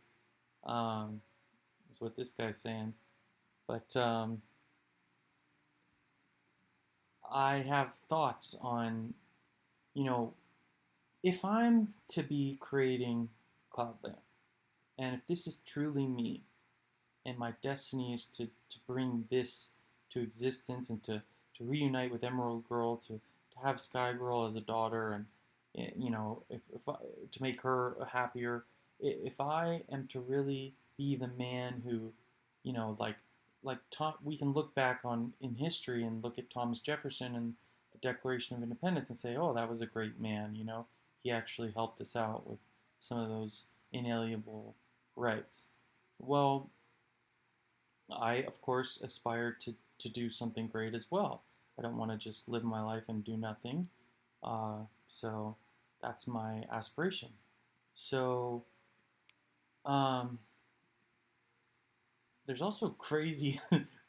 Is what this guy's saying. But I have thoughts on, you know, if I'm to be creating Cloudland, and if this is truly me, and my destiny is to bring this to existence and to reunite with Emerald Girl, to have Sky Girl as a daughter, and if to make her happier. If I am to really be the man who, like Tom, we can look back on in history and look at Thomas Jefferson and the Declaration of Independence and say, oh, that was a great man. He actually helped us out with some of those inalienable rights. Well, I, of course, aspire to do something great as well. I don't want to just live my life and do nothing. So that's my aspiration. So um, there's also crazy.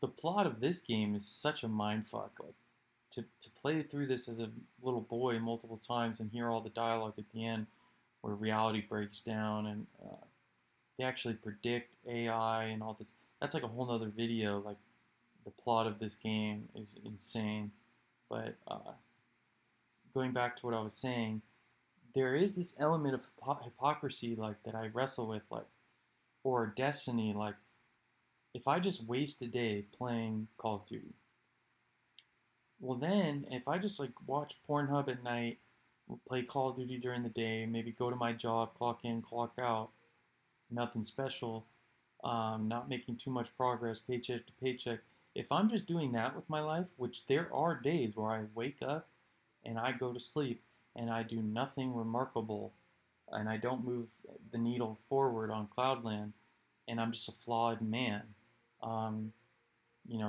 The plot of this game is such a mind fuck. Like to play through this as a little boy multiple times and hear all the dialogue at the end, where reality breaks down and they actually predict AI and all this. That's like a whole nother video. Like the plot of this game is insane. But going back to what I was saying, there is this element of hypocrisy like that I wrestle with, like, or destiny. Like if I just waste a day playing Call of Duty, well then if I just like watch Pornhub at night, play Call of Duty during the day, maybe go to my job, clock in, clock out, nothing special, not making too much progress, paycheck to paycheck. If I'm just doing that with my life, which there are days where I wake up and I go to sleep and I do nothing remarkable and I don't move the needle forward on Cloudland and I'm just a flawed man, um,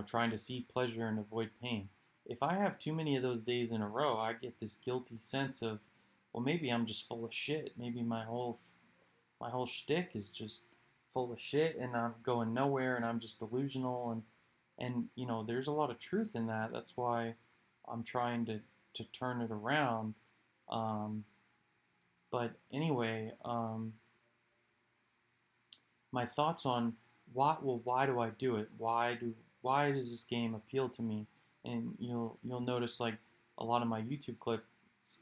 trying to see pleasure and avoid pain. If I have too many of those days in a row, I get this guilty sense of, well, maybe I'm just full of shit. Maybe my whole shtick is just full of shit, and I'm going nowhere, and I'm just delusional, and there's a lot of truth in that. That's why I'm trying to turn it around. Um, but anyway, my thoughts on why do I do it? Why does this game appeal to me? And you'll notice like a lot of my YouTube clips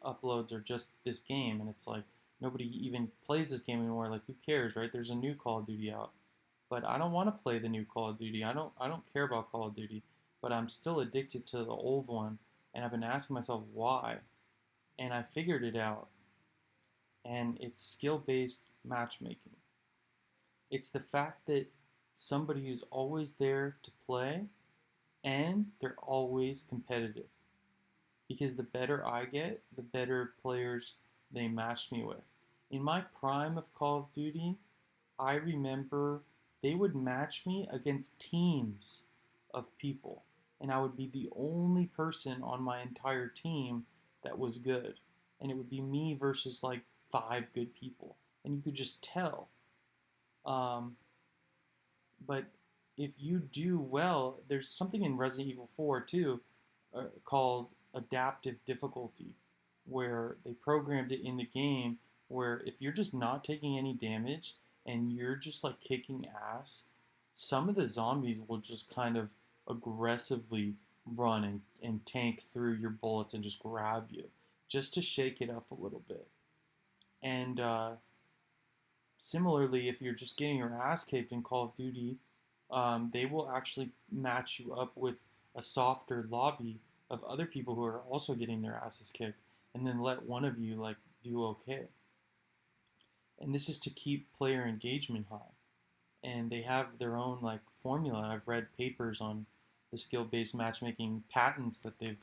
uploads are just this game, and it's like nobody even plays this game anymore. Like, who cares, right? There's a new Call of Duty out, but I don't want to play the new Call of Duty. I don't care about Call of Duty, but I'm still addicted to the old one, and I've been asking myself why, and I figured it out, and it's skill-based matchmaking. It's the fact that somebody who's always there to play, and they're always competitive. Because the better I get, the better players they match me with. In my prime of Call of Duty, I remember they would match me against teams of people, and I would be the only person on my entire team that was good. And it would be me versus like five good people, and you could just tell. Um, but if you do well, there's something in Resident Evil 4 too, called adaptive difficulty, where they programmed it in the game where if you're just not taking any damage and you're just like kicking ass, some of the zombies will just kind of aggressively run and tank through your bullets and just grab you just to shake it up a little bit. And similarly, if you're just getting your ass kicked in Call of Duty, they will actually match you up with a softer lobby of other people who are also getting their asses kicked, and then let one of you like do okay. And this is to keep player engagement high. And they have their own like formula. I've read papers on the skill-based matchmaking patents that they've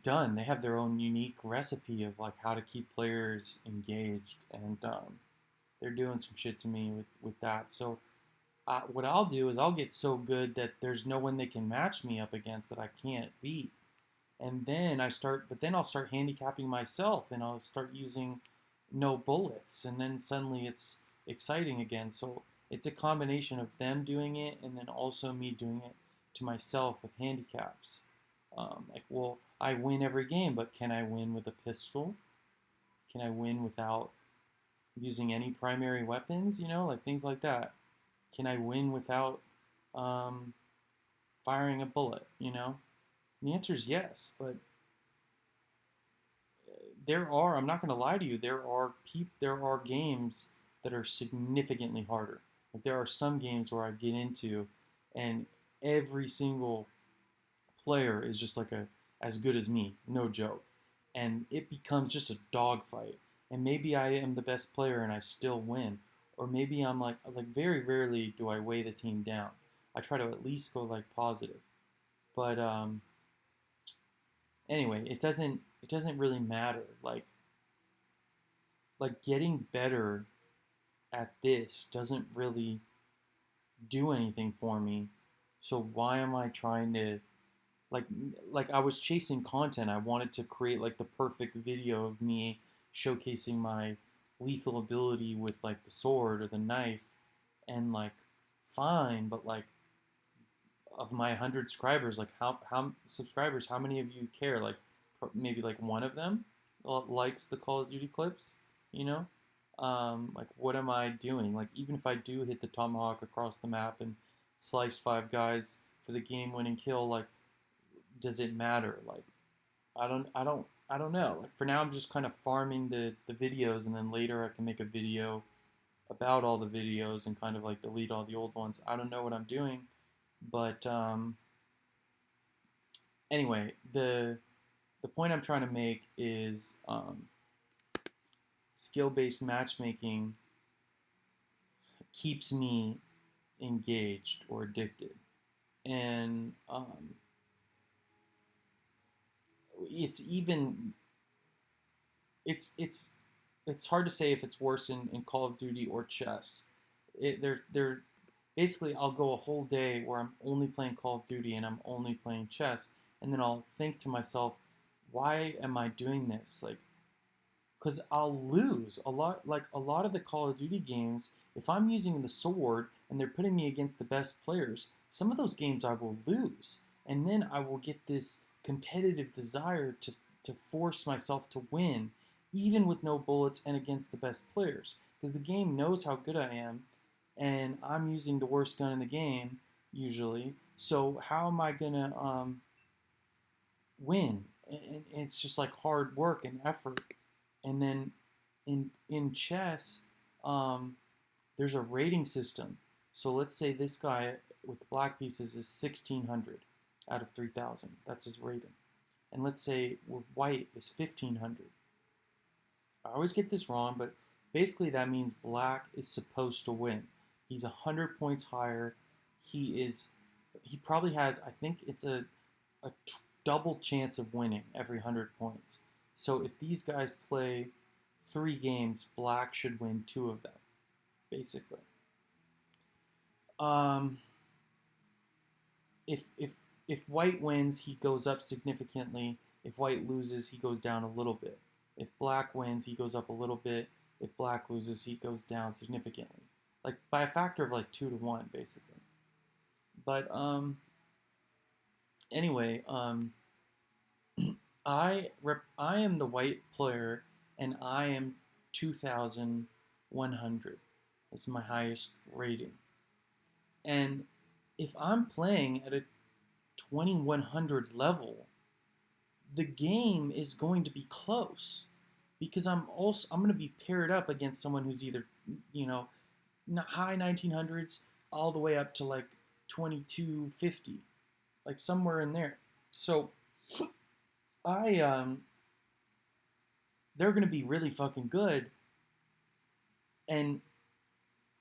done. They have their own unique recipe of like how to keep players engaged, and they're doing some shit to me with that. So what I'll do is I'll get so good that there's no one they can match me up against that I can't beat. And then but then I'll start handicapping myself and I'll start using no bullets. And then suddenly it's exciting again. So it's a combination of them doing it and then also me doing it to myself with handicaps. Like, well, I win every game, but can I win with a pistol? Can I win without using any primary weapons? Like things like that. Can I win without um, firing a bullet? And the answer is yes, but I'm not going to lie to you, there are games that are significantly harder. Like there are some games where I get into, and every single player is just like as good as me, no joke, and it becomes just a dogfight. And maybe I am the best player and I still win, or maybe I'm like very rarely do I weigh the team down. I try to at least go like positive, but anyway, it doesn't really matter. Like getting better at this doesn't really do anything for me. So why am I trying to like like I was chasing content. I wanted to create like the perfect video of me showcasing my lethal ability with like the sword or the knife, and like fine, but like of my 100 subscribers, like how many of you care? Like maybe like one of them likes the Call of Duty clips, you know? Like what am I doing? Like even if I do hit the tomahawk across the map and slice five guys for the game-winning kill, like does it matter? Like I don't know. Like for now, I'm just kind of farming the videos, and then later I can make a video about all the videos and kind of like delete all the old ones. I don't know what I'm doing, but anyway, the point I'm trying to make is skill-based matchmaking keeps me engaged or addicted, and it's even it's hard to say if it's worse in Call of Duty or chess. They're basically I'll go a whole day where I'm only playing Call of Duty and I'm only playing chess, and then I'll think to myself, why am I doing this? Like, because I'll lose a lot. Like a lot of the Call of Duty games, if I'm using the sword and they're putting me against the best players, some of those games I will lose, and then I will get this competitive desire to force myself to win, even with no bullets and against the best players, because the game knows how good I am, and I'm using the worst gun in the game usually. So how am I gonna win? And it's just like hard work and effort, and then in chess, um, there's a rating system. So let's say this guy with the black pieces is 1600 out of 3000. That's his rating. And let's say with white is 1500. I always get this wrong, but basically that means black is supposed to win. He's 100 points higher. He probably has, I think it's a double chance of winning every 100 points. So if these guys play 3 games, black should win 2 of them, basically. Um, if white wins, he goes up significantly. If white loses, he goes down a little bit. If black wins, he goes up a little bit. If black loses, he goes down significantly, like by a factor of like 2 to 1, basically. But anyway, I am the white player, and I am 2,100. That's my highest rating. And if I'm playing at a 2,100 level, the game is going to be close because I'm going to be paired up against someone who's either, you know, high 1900s all the way up to like 2250, like somewhere in there. So they're going to be really fucking good, and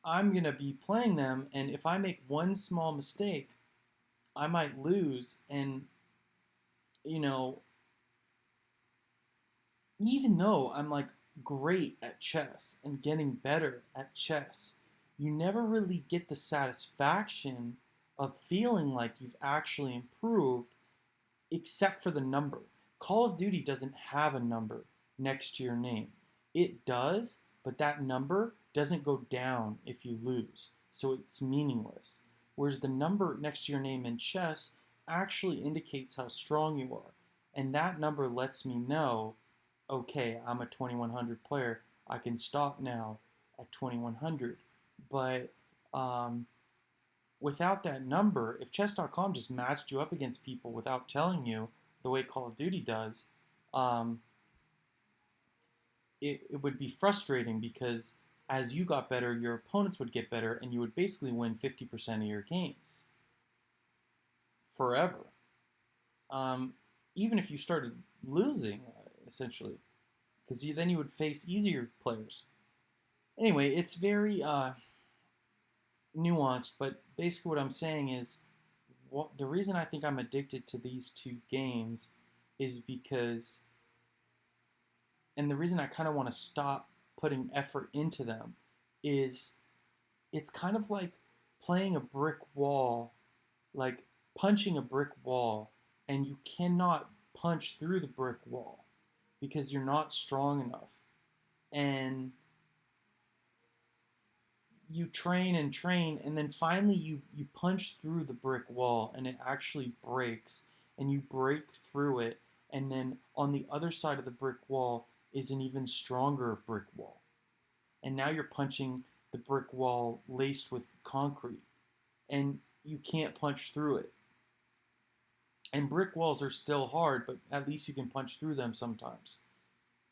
I'm going to be playing them, and if I make one small mistake, I might lose. And you know, even though I'm like great at chess and getting better at chess, you never really get the satisfaction of feeling like you've actually improved, except for the number. Call of Duty doesn't have a number next to your name. It does, but that number doesn't go down if you lose, so it's meaningless. Whereas the number next to your name in chess actually indicates how strong you are. And that number lets me know, okay, I'm a 2100 player. I can stop now at 2100. But without that number, if chess.com just matched you up against people without telling you the way Call of Duty does, it would be frustrating because as you got better, your opponents would get better, and you would basically win 50% of your games forever. Even if you started losing, essentially, because then you would face easier players. Anyway, it's very nuanced, but basically what I'm saying is the reason I think I'm addicted to these 2 games is because, and the reason I kind of want to stop putting effort into them is it's kind of like playing a brick wall, like punching a brick wall, and you cannot punch through the brick wall because you're not strong enough. And you train and train, and then finally you punch through the brick wall, and it actually breaks, and you break through it, and then on the other side of the brick wall is an even stronger brick wall. And now you're punching the brick wall laced with concrete, and you can't punch through it. And brick walls are still hard, but at least you can punch through them sometimes.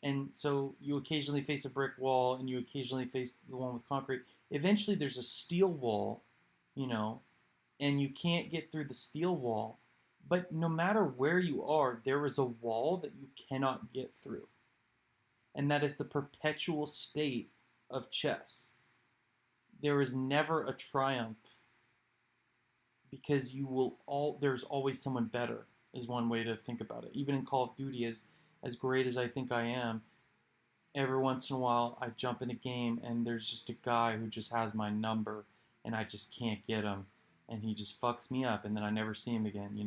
And so you occasionally face a brick wall, and you occasionally face the one with concrete. Eventually there's a steel wall, and you can't get through the steel wall. But no matter where you are, there is a wall that you cannot get through. And that is the perpetual state of chess. There is never a triumph because there's always someone better, is one way to think about it. Even in Call of Duty, as great as I think I am, every once in a while I jump in a game and there's just a guy who just has my number and I just can't get him, and he just fucks me up, and then I never see him again,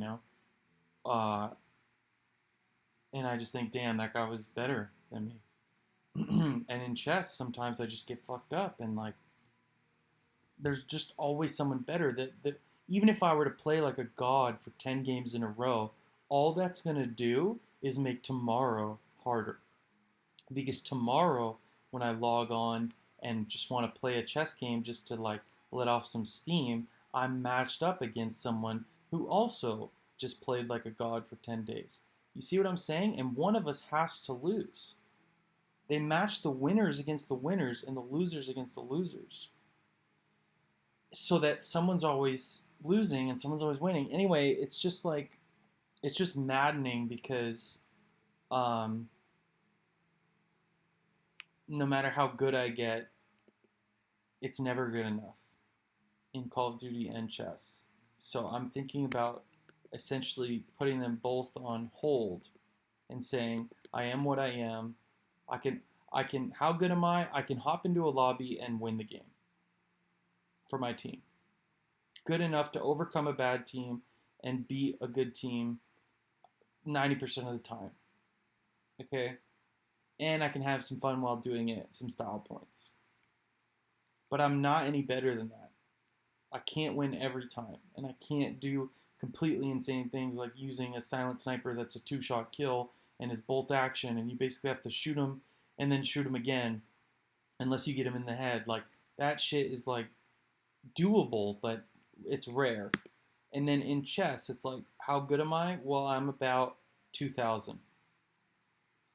and I just think, damn, that guy was better than me. And in chess, sometimes I just get fucked up, and like, there's just always someone better that even if I were to play like a god for 10 games in a row, all that's going to do is make tomorrow harder. Because tomorrow, when I log on and just want to play a chess game just to like let off some steam, I'm matched up against someone who also just played like a god for 10 days. You see what I'm saying? And one of us has to lose. They match the winners against the winners and the losers against the losers, so that someone's always losing and someone's always winning. Anyway, it's just like, it's just maddening because um, no matter how good I get, it's never good enough in Call of Duty and chess. So I'm thinking about essentially putting them both on hold and saying, I am what I am. I can how good am I? I can hop into a lobby and win the game for my team. Good enough to overcome a bad team and beat a good team 90% of the time. Okay? And I can have some fun while doing it, some style points. But I'm not any better than that. I can't win every time, and I can't do completely insane things like using a silent sniper that's a two-shot kill and is bolt action, and you basically have to shoot him and then shoot him again unless you get him in the head. Like, that shit is like doable, but it's rare. And then in chess, it's like, how good am I? Well, I'm about 2,000.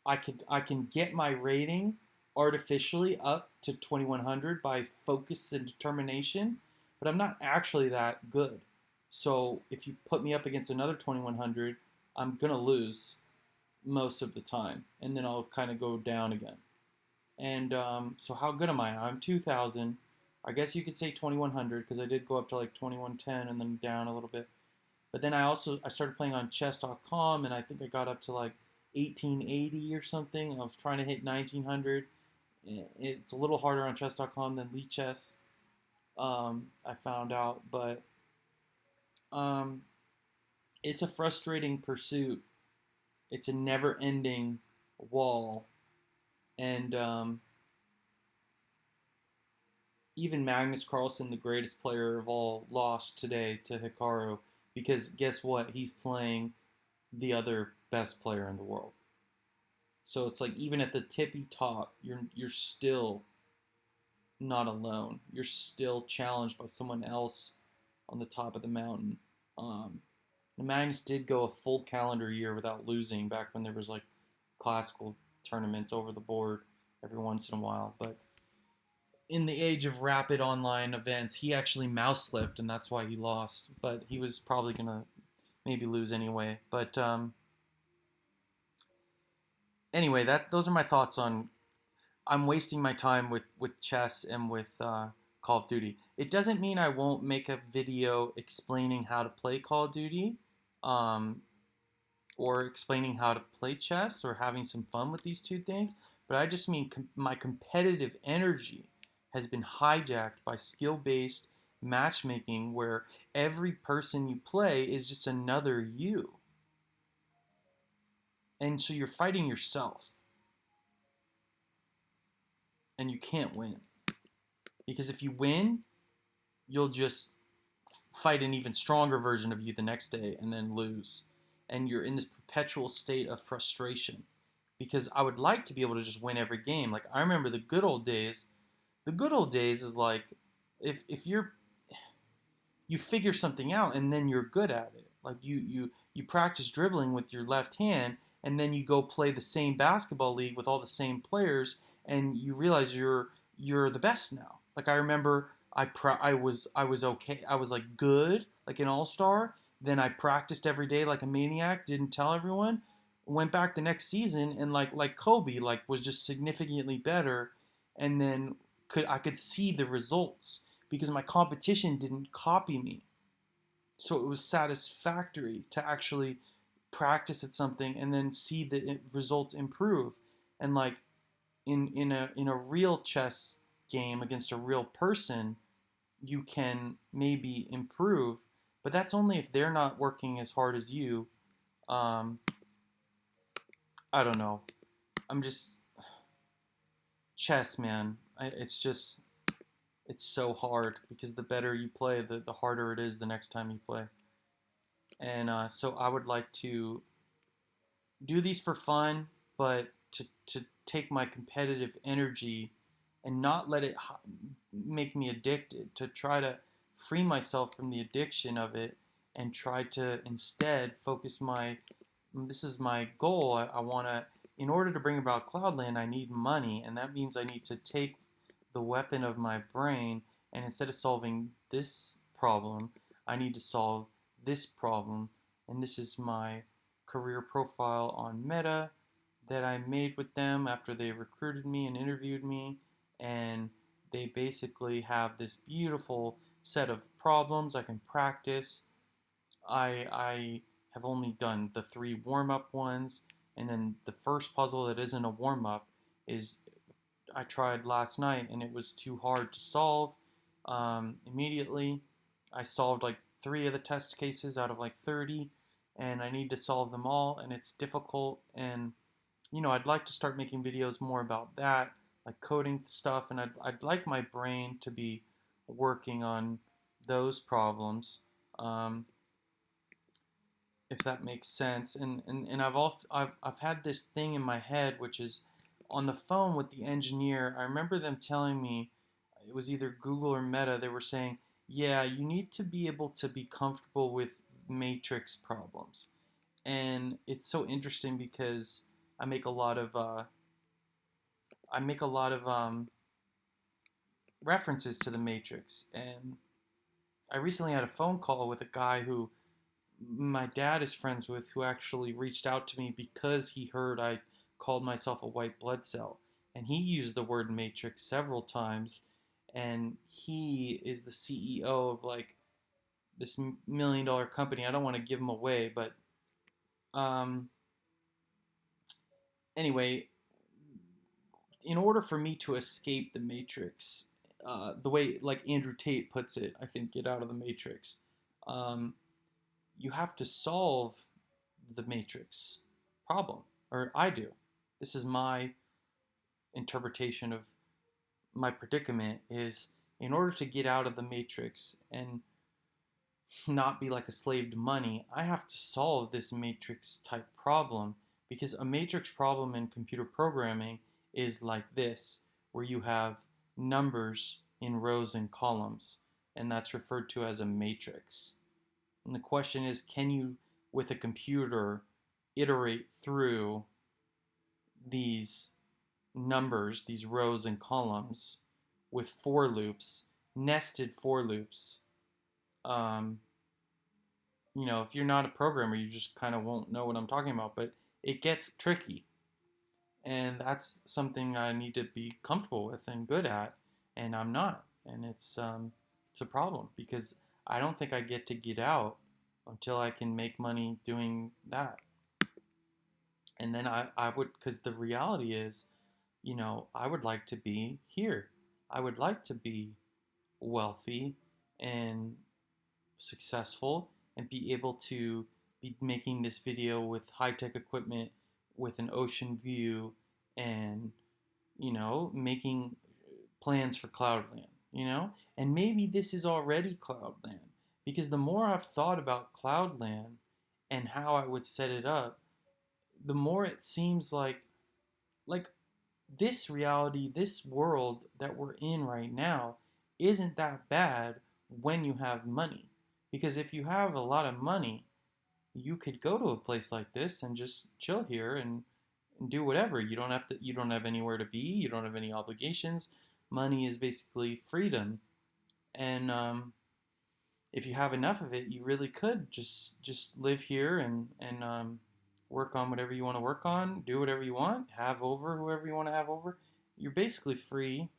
I can get my rating artificially up to 2,100 by focus and determination, but I'm not actually that good. So if you put me up against another 2,100, I'm gonna lose most of the time, and then I'll kind of go down again. And so how good am I? I'm 2,000. I guess you could say 2,100 because I did go up to like 2,110 and then down a little bit. But then I started playing on chess.com, and I think I got up to like 1880 or something. I was trying to hit 1900. It's a little harder on chess.com than Lichess. I found out, but um, it's a frustrating pursuit. It's a never-ending wall, and even Magnus Carlsen, the greatest player of all, lost today to Hikaru because guess what? He's playing the other best player in the world. So it's like even at the tippy top, you're still not alone. You're still challenged by someone else on the top of the mountain. Um, Magnus did go a full calendar year without losing back when there was like classical tournaments over the board every once in a while. But in the age of rapid online events, he actually mouse slipped, and that's why he lost. But he was probably gonna maybe lose anyway. But anyway, those are my thoughts on. I'm wasting my time with chess and with Call of Duty. It doesn't mean I won't make a video explaining how to play Call of Duty, um, or explaining how to play chess, or having some fun with these two things. But I just mean my competitive energy has been hijacked by skill-based matchmaking, where every person you play is just another you, and so you're fighting yourself, and you can't win. Because if you win, you'll just fight an even stronger version of you the next day and then lose. And you're in this perpetual state of frustration. Because I would like to be able to just win every game. Like, I remember the good old days. The good old days is like, if you figure something out and then you're good at it. Like, you practice dribbling with your left hand, and then you go play the same basketball league with all the same players, and you realize you're the best now. Like, I remember I was okay. I was like good, like an all-star. Then I practiced every day like a maniac, didn't tell everyone. Went back the next season and like Kobe, like was just significantly better, and then I could see the results because my competition didn't copy me. So it was satisfactory to actually practice at something and then see the results improve. And like in a real chess game against a real person, you can maybe improve, but that's only if they're not working as hard as you. Um, I don't know. I'm just chess, man. It's so hard because the better you play, the harder it is the next time you play. And so I would like to do these for fun, but to take my competitive energy and not let it make me addicted, to try to free myself from the addiction of it and try to instead focus this is my goal. I want to in order to bring about Cloudland, I need money, and that means I need to take the weapon of my brain, and instead of solving this problem, I need to solve this problem. And this is my career profile on Meta that I made with them after they recruited me and interviewed me. And they basically have this beautiful set of problems I can practice. I have only done the 3 warm-up ones, and then the first puzzle that isn't a warm-up is I tried last night, and it was too hard to solve immediately. I solved like 3 of the test cases out of like 30, and I need to solve them all, and it's difficult. And I'd like to start making videos more about that, like coding stuff, and I'd like my brain to be working on those problems. Um, if that makes sense. And I've had this thing in my head, which is on the phone with the engineer. I remember them telling me, it was either Google or Meta, they were saying, yeah, you need to be able to be comfortable with matrix problems. And it's so interesting because I make a lot of references to the matrix. And I recently had a phone call with a guy who my dad is friends with, who actually reached out to me because he heard I called myself a white blood cell. And he used the word matrix several times. And he is the CEO of like this $1 million company. I don't want to give him away, but um, anyway, in order for me to escape the matrix, the way like Andrew Tate puts it, I think, get out of the matrix. Um, you have to solve the matrix problem, or I do. This is my interpretation of my predicament, is in order to get out of the matrix and not be like a slave to money, I have to solve this matrix type problem, because a matrix problem in computer programming is like this, where you have numbers in rows and columns, and that's referred to as a matrix. And the question is, can you, with a computer, iterate through these numbers, these rows and columns, with for loops, nested for loops? Um, if you're not a programmer, you just kind of won't know what I'm talking about, but it gets tricky. And that's something I need to be comfortable with and good at, and I'm not. And it's a problem, because I don't think I get out until I can make money doing that. And then I would, because the reality is, I would like to be here. I would like to be wealthy and successful and be able to be making this video with high-tech equipment, with an ocean view, and making plans for Cloudland. And maybe this is already Cloudland, because the more I've thought about Cloudland and how I would set it up, the more it seems like this reality, this world that we're in right now, isn't that bad when you have money. Because if you have a lot of money, you could go to a place like this and just chill here and do whatever. You don't have anywhere to be, you don't have any obligations. Money is basically freedom. And if you have enough of it, you really could just live here and work on whatever you want to work on, do whatever you want, have over whoever you want to have over. You're basically free.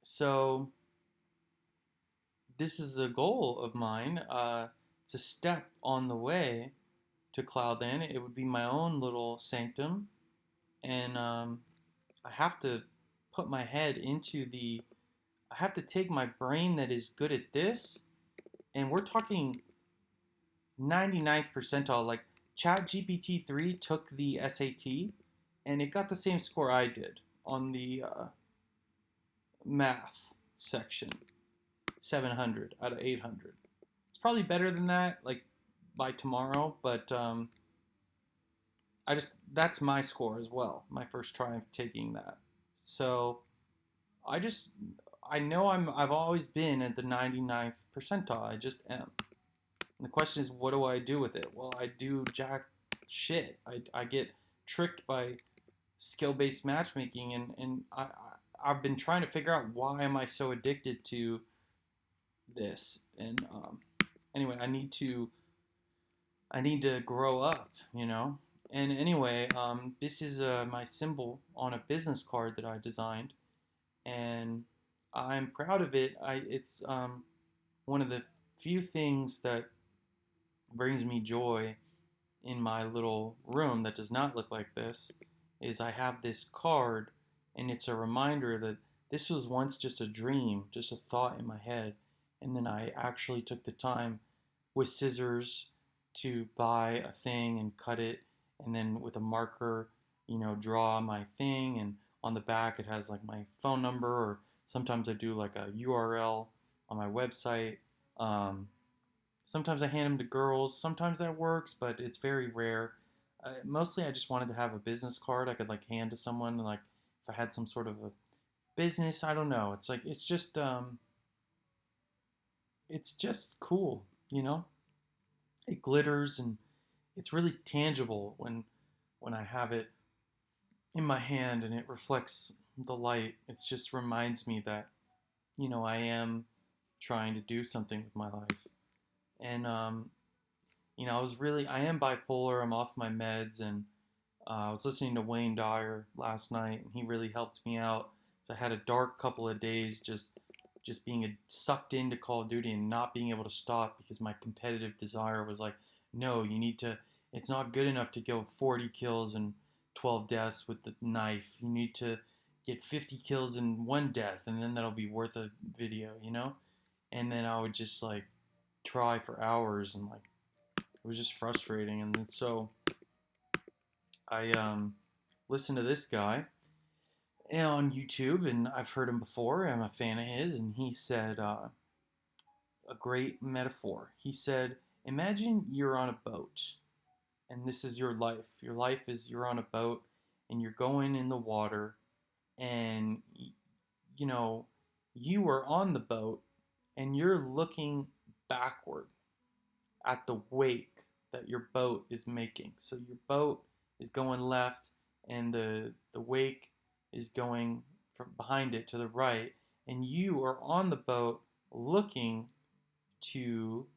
So this is a goal of mine. It's a step on the way to Cloudland. It would be my own little sanctum, and I have to put my head into I have to take my brain that is good at this, and we're talking 99th percentile. Like ChatGPT 3 took the SAT, and it got the same score I did on the math section, 700 out of 800. It's probably better than that, like by tomorrow, but that's my score as well. My first try of taking that. So I know I've always been at the 99th percentile. I just am. And the question is, what do I do with it? Well, I do jack shit. I get tricked by skill-based matchmaking, I've been trying to figure out why am I so addicted to this. And anyway, I need to grow up, you know. And anyway, this is my symbol on a business card that I designed, and I'm proud of it. It's one of the few things that brings me joy in my little room that does not look like this. Is I have this card, and it's a reminder that this was once just a dream, just a thought in my head, and then I actually took the time with scissors to buy a thing and cut it, and then with a marker, you know, draw my thing, and on the back it has like my phone number, or sometimes I do like a URL on my website. Um, Sometimes I hand them to girls. Sometimes that works, but it's very rare. Mostly, I just wanted to have a business card I could like hand to someone, like if I had some sort of a business. I don't know. It's like it's just cool, you know. It glitters and it's really tangible when I have it in my hand and it reflects the light. It just reminds me that you know I am trying to do something with my life. And you know, I am bipolar. I'm off my meds, and I was listening to Wayne Dyer last night, and he really helped me out. So I had a dark couple of days, just being sucked into Call of Duty and not being able to stop because my competitive desire was like, no, you need to. It's not good enough to go 40 kills and 12 deaths with the knife. You need to get 50 kills and one death, and then that'll be worth a video, you know. And then I would just like try for hours and like it was just frustrating. And then so I listened to this guy on YouTube, and I've heard him before. I'm a fan of his, and he said a great metaphor. He said, "Imagine you're on a boat, and this is your life. Your life is you're on a boat, and you're going in the water, and you know you are on the boat, and you're looking backward at the wake that your boat is making. So your boat is going left, and the wake is going from behind it to the right, and you are on the boat looking to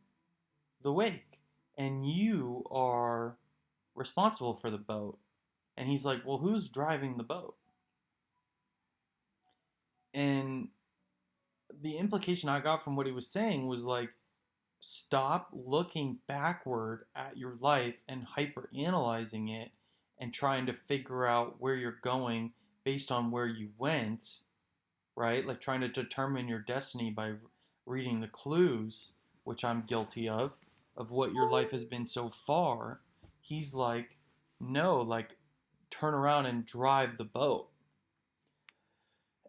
the wake, and you are responsible for the boat." And he's like, "Well, who's driving the boat?" And the implication I got from what he was saying was like, stop looking backward at your life and hyper analyzing it and trying to figure out where you're going based on where you went, right? Like trying to determine your destiny by reading the clues, which I'm guilty of what your life has been so far. He's like, no, like turn around and drive the boat.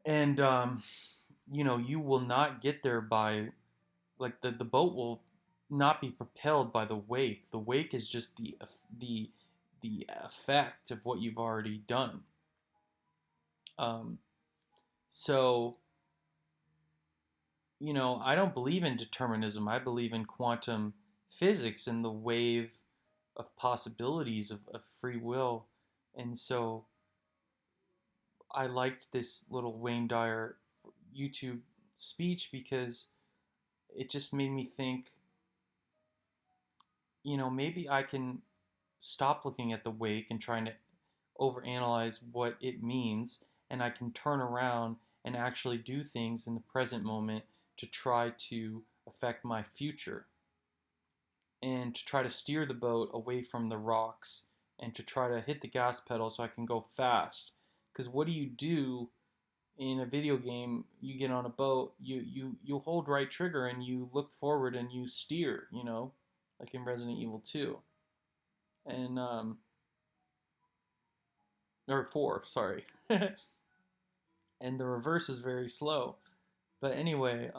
And, you know, you will not get there by like the boat will not be propelled by the wake. The wake is just the the effect of what you've already done. Um, so you know, I don't believe in determinism. I believe in quantum physics and the wave of possibilities of free will. And so I liked this little Wayne Dyer YouTube speech because it just made me think, you know, maybe I can stop looking at the wake and trying to overanalyze what it means, and I can turn around and actually do things in the present moment to try to affect my future and to try to steer the boat away from the rocks and to try to hit the gas pedal so I can go fast. Because what do you do in a video game? You get on a boat, you hold right trigger and you look forward and you steer, you know, like in Resident Evil 2. And or 4, sorry. And the reverse is very slow. But anyway,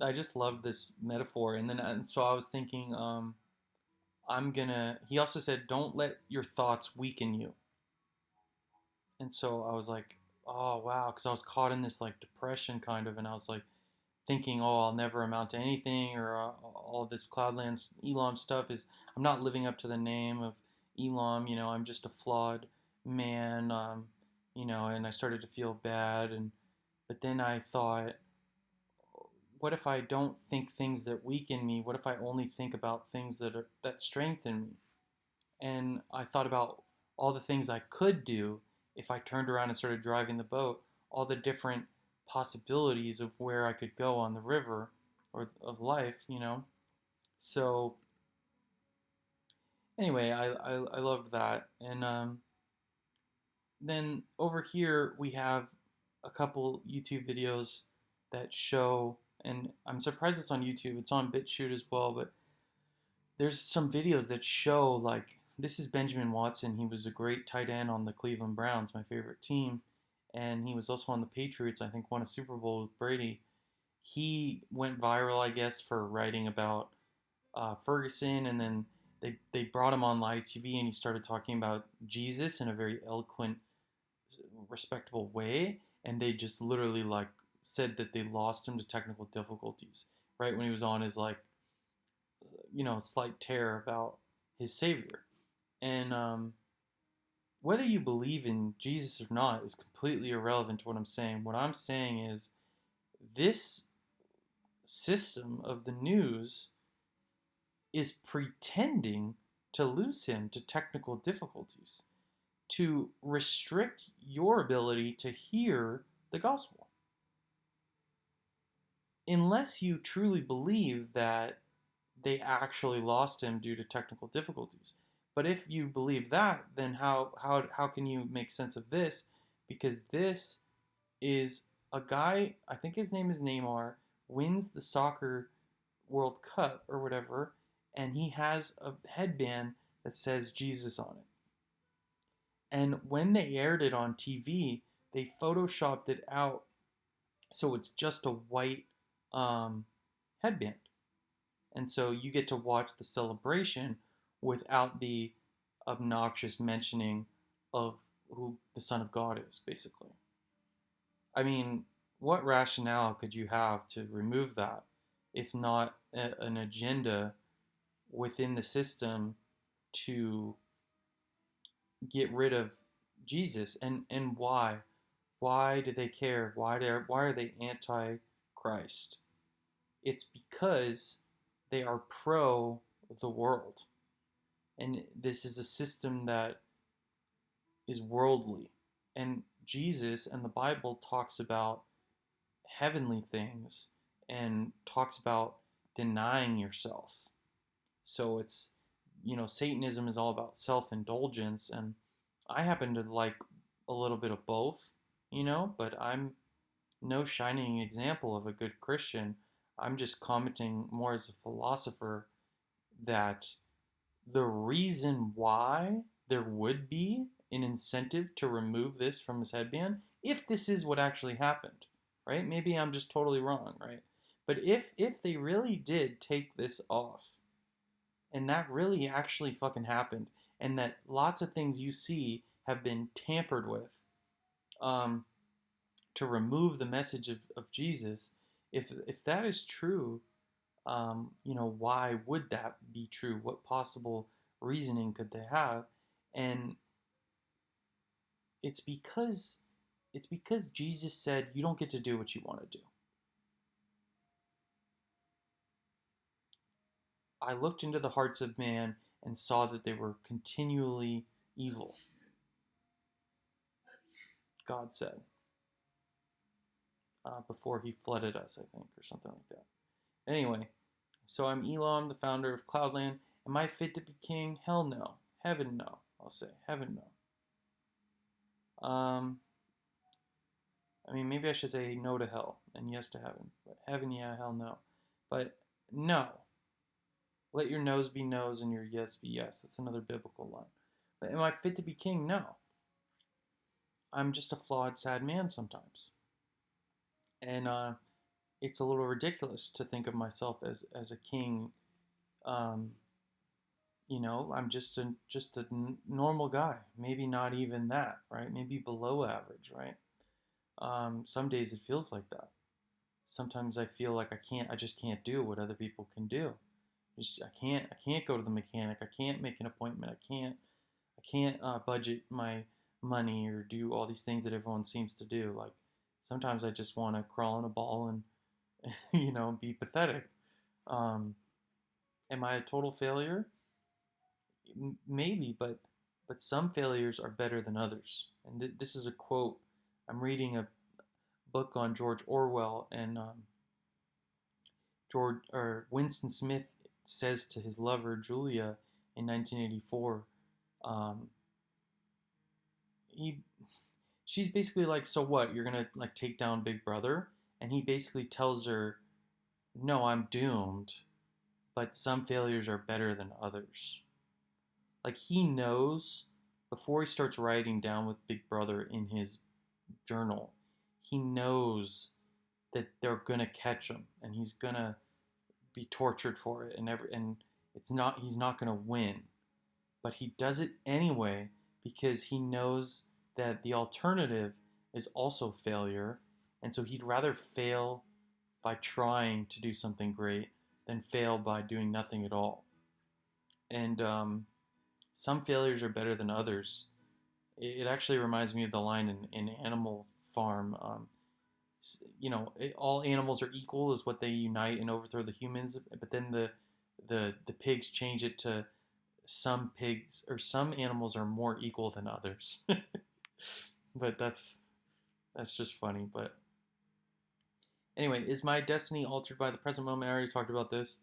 I just love this metaphor. And so I was thinking, I'm gonna. He also said, don't let your thoughts weaken you. And so I was like, oh wow, because I was caught in this like depression kind of, and I was like thinking, oh, I'll never amount to anything, or all this Cloudland Elon stuff is. I'm not living up to the name of Elam, I'm just a flawed man, and I started to feel bad. But then I thought, what if I don't think things that weaken me? What if I only think about things that strengthen me? And I thought about all the things I could do if I turned around and started driving the boat, all the different possibilities of where I could go on the river or of life. So anyway, I loved that. And then over here we have a couple YouTube videos that show, and I'm surprised it's on YouTube. It's on BitChute as well, but there's some videos that show, like, this is Benjamin Watson. He was a great tight end on the Cleveland Browns, my favorite team, and he was also on the Patriots. I think won a Super Bowl with Brady. He went viral, I guess, for writing about Ferguson, and then they brought him on live TV, and he started talking about Jesus in a very eloquent, respectable way, and they just literally like said that they lost him to technical difficulties right when he was on his like slight tear about his savior. And whether you believe in Jesus or not is completely irrelevant to what I'm saying. What I'm saying is this system of the news is pretending to lose him to technical difficulties, to restrict your ability to hear the gospel. Unless you truly believe that they actually lost him due to technical difficulties. But if you believe that, then how can you make sense of this? Because this is a guy, I think his name is Neymar, wins the soccer World Cup or whatever, and he has a headband that says Jesus on it. And when they aired it on TV, they photoshopped it out so it's just a white headband. And so you get to watch the celebration without the obnoxious mentioning of who the Son of God is, basically. I mean, what rationale could you have to remove that if not an agenda within the system to get rid of Jesus? And why? Why do they care? Why are they anti-Christ? It's because they are pro the world. And this is a system that is worldly. And Jesus and the Bible talks about heavenly things and talks about denying yourself. So Satanism is all about self-indulgence, and I happen to like a little bit of both, but I'm no shining example of a good Christian. I'm just commenting more as a philosopher that the reason why there would be an incentive to remove this from his headband, if this is what actually happened, right? Maybe I'm just totally wrong, right? But if they really did take this off, and that really actually fucking happened, and that lots of things you see have been tampered with, um, to remove the message of Jesus, if that is true, why would that be true? What possible reasoning could they have? And it's because Jesus said you don't get to do what you want to do. I looked into the hearts of man and saw that they were continually evil, God said, before he flooded us, I think, or something like that. Anyway, so I'm Elam, the founder of Cloudland. Am I fit to be king? Hell no. Heaven no. I'll say heaven no. I mean, maybe I should say no to hell and yes to heaven. But heaven, yeah, hell no. But no. Let your no's be no's and your yes be yes. That's another biblical line. But am I fit to be king? No. I'm just a flawed, sad man sometimes. And it's a little ridiculous to think of myself as a king. Um, I'm just a normal guy. Maybe not even that, right? Maybe below average, right? Some days it feels like that. Sometimes I feel like I just can't do what other people can do. I can't go to the mechanic. I can't make an appointment. I can't I can't budget my money or do all these things that everyone seems to do. Like sometimes I just want to crawl in a ball and be pathetic. Um, am I a total failure? Maybe, but some failures are better than others. And this is a quote. I'm reading a book on George Orwell, and George or Winston Smith says to his lover Julia in 1984. Um, he she's basically like, so what? You're gonna like take down Big Brother? And he basically tells her, no, I'm doomed, but some failures are better than others. Like he knows before he starts writing down with Big Brother in his journal, he knows that they're gonna catch him and he's gonna be tortured for it and it's not he's not gonna win. But he does it anyway because he knows that the alternative is also failure, and so he'd rather fail by trying to do something great than fail by doing nothing at all. And some failures are better than others. It actually reminds me of the line in Animal Farm. All animals are equal is what they unite and overthrow the humans, but then the pigs change it to some pigs or some animals are more equal than others. But that's just funny. But anyway, is my destiny altered by the present moment? I already talked about this.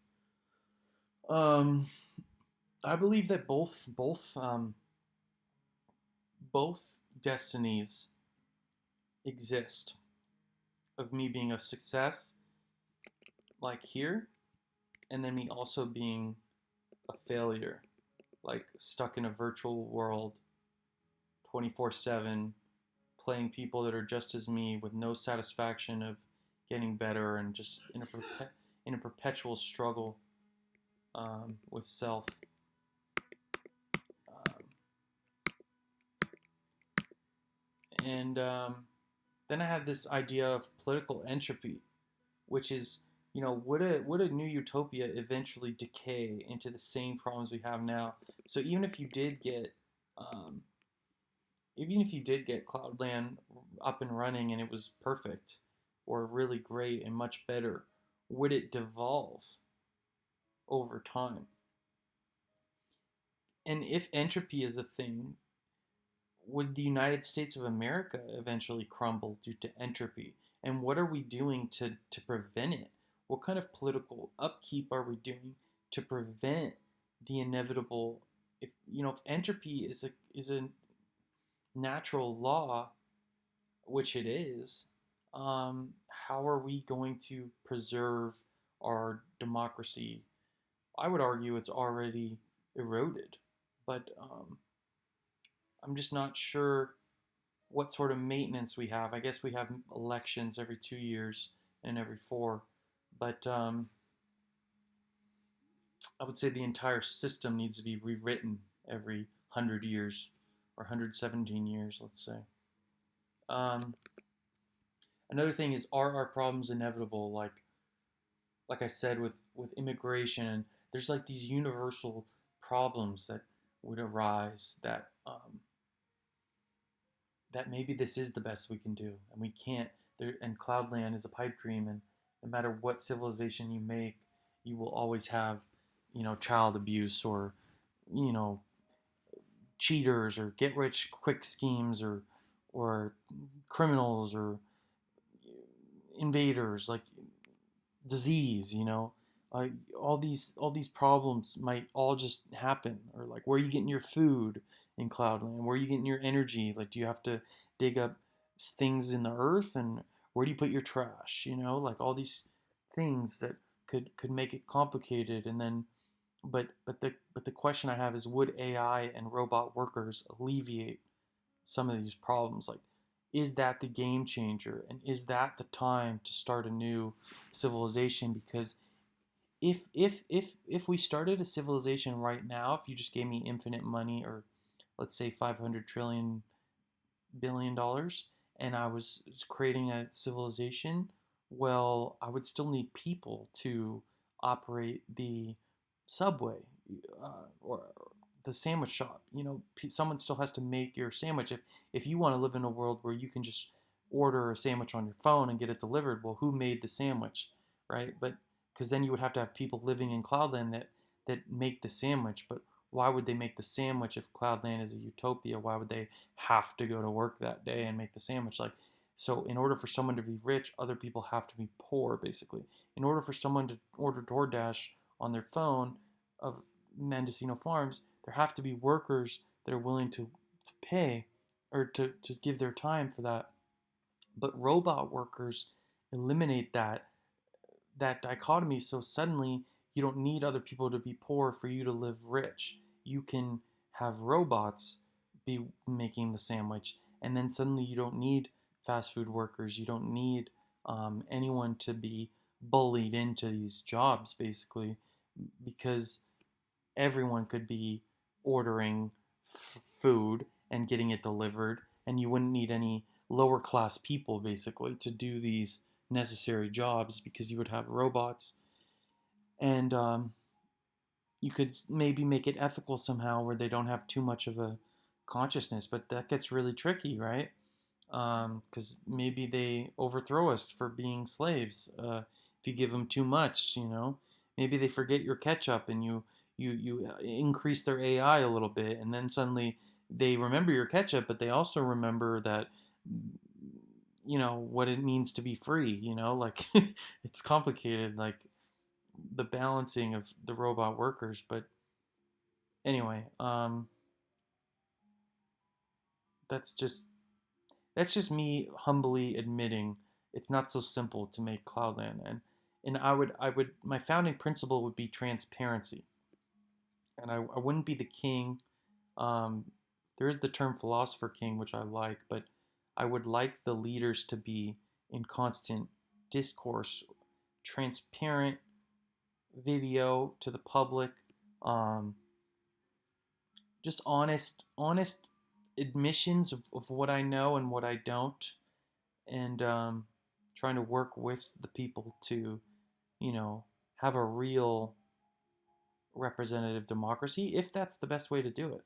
Um, I believe that both destinies exist of me being a success, like here, and then me also being a failure, like stuck in a virtual world 24/7, playing people that are just as me with no satisfaction of getting better and just in a perpetual struggle with self. Um, and then I had this idea of political entropy, which is, would a new utopia eventually decay into the same problems we have now? So um, even if you did get Cloudland up and running and it was perfect or really great and much better, would it devolve over time? And if entropy is a thing, would the United States of America eventually crumble due to entropy? And what are we doing to prevent it? What kind of political upkeep are we doing to prevent the inevitable? If entropy is a natural law, which it is, how are we going to preserve our democracy? I would argue it's already eroded, but I'm just not sure what sort of maintenance we have. I guess we have elections every 2 years and every four, but I would say the entire system needs to be rewritten every 100 years or 117 years, let's say. Um, Another thing is, are our problems inevitable? Like I said with immigration, there's like these universal problems that would arise that maybe this is the best we can do, and we can't. There and Cloudland is a pipe dream, and no matter what civilization you make, you will always have, child abuse or, you know, cheaters or get rich quick schemes or criminals or invaders like disease, all these problems might all just happen. Or like, where are you getting your food in Cloudland? Where are you getting your energy? Like, do you have to dig up things in the earth? And where do you put your trash? Like all these things that could make it complicated. And then, but the question I have is, would AI and robot workers alleviate some of these problems? Like, is that the game changer? And is that the time to start a new civilization? Because if we started a civilization right now, if you just gave me infinite money, or let's say 500 trillion billion dollars, and I was creating a civilization, well, I would still need people to operate the subway, or the sandwich shop. Someone still has to make your sandwich. If you want to live in a world where you can just order a sandwich on your phone and get it delivered, well, who made the sandwich, right? But because then you would have to have people living in Cloudland that make the sandwich. But why would they make the sandwich if Cloudland is a utopia? Why would they have to go to work that day and make the sandwich? So in order for someone to be rich, other people have to be poor, basically. In order for someone to order DoorDash on their phone of Mendocino Farms, there have to be workers that are willing to pay or to give their time for that. But robot workers eliminate that dichotomy, so suddenly you don't need other people to be poor for you to live rich. You can have robots be making the sandwich, and then suddenly you don't need fast food workers. You don't need anyone to be bullied into these jobs, basically, because everyone could be ordering food and getting it delivered, and you wouldn't need any lower class people basically to do these necessary jobs because you would have robots. And you could maybe make it ethical somehow where they don't have too much of a consciousness, but that gets really tricky, right? Because maybe they overthrow us for being slaves. If you give them too much, maybe they forget your ketchup and you increase their AI a little bit, and then suddenly they remember your ketchup, but they also remember that what it means to be free. Like it's complicated, like the balancing of the robot workers. But anyway, that's just that's just me humbly admitting it's not so simple to make Cloudland. And I would my founding principle would be transparency, and I wouldn't be the king. um, there is the term philosopher king, which I like, but I would like the leaders to be in constant discourse, transparent video to the public, um, just honest admissions of what I know and what I don't, and trying to work with the people to, you know, have a real representative democracy, if that's the best way to do it.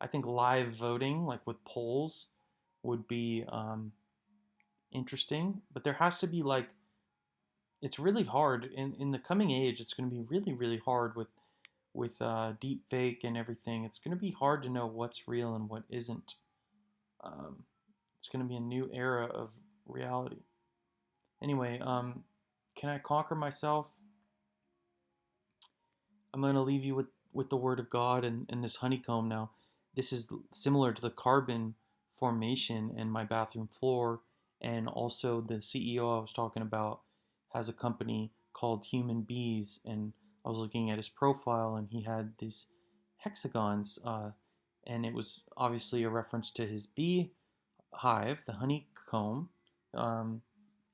I think live voting, like with polls, would be interesting, but there has to be like it's really hard in the coming age. It's going to be really hard with deep fake and everything. It's going to be hard to know what's real and what isn't. Um, it's going to be a new era of reality. Anyway, can I conquer myself? I'm going to leave you with the word of God and this honeycomb now. This is similar to the carbon formation in my bathroom floor. And also, the CEO I was talking about has a company called Human Bees. And I was looking at his profile, and he had these hexagons. And it was obviously a reference to his bee hive, the honeycomb. Um,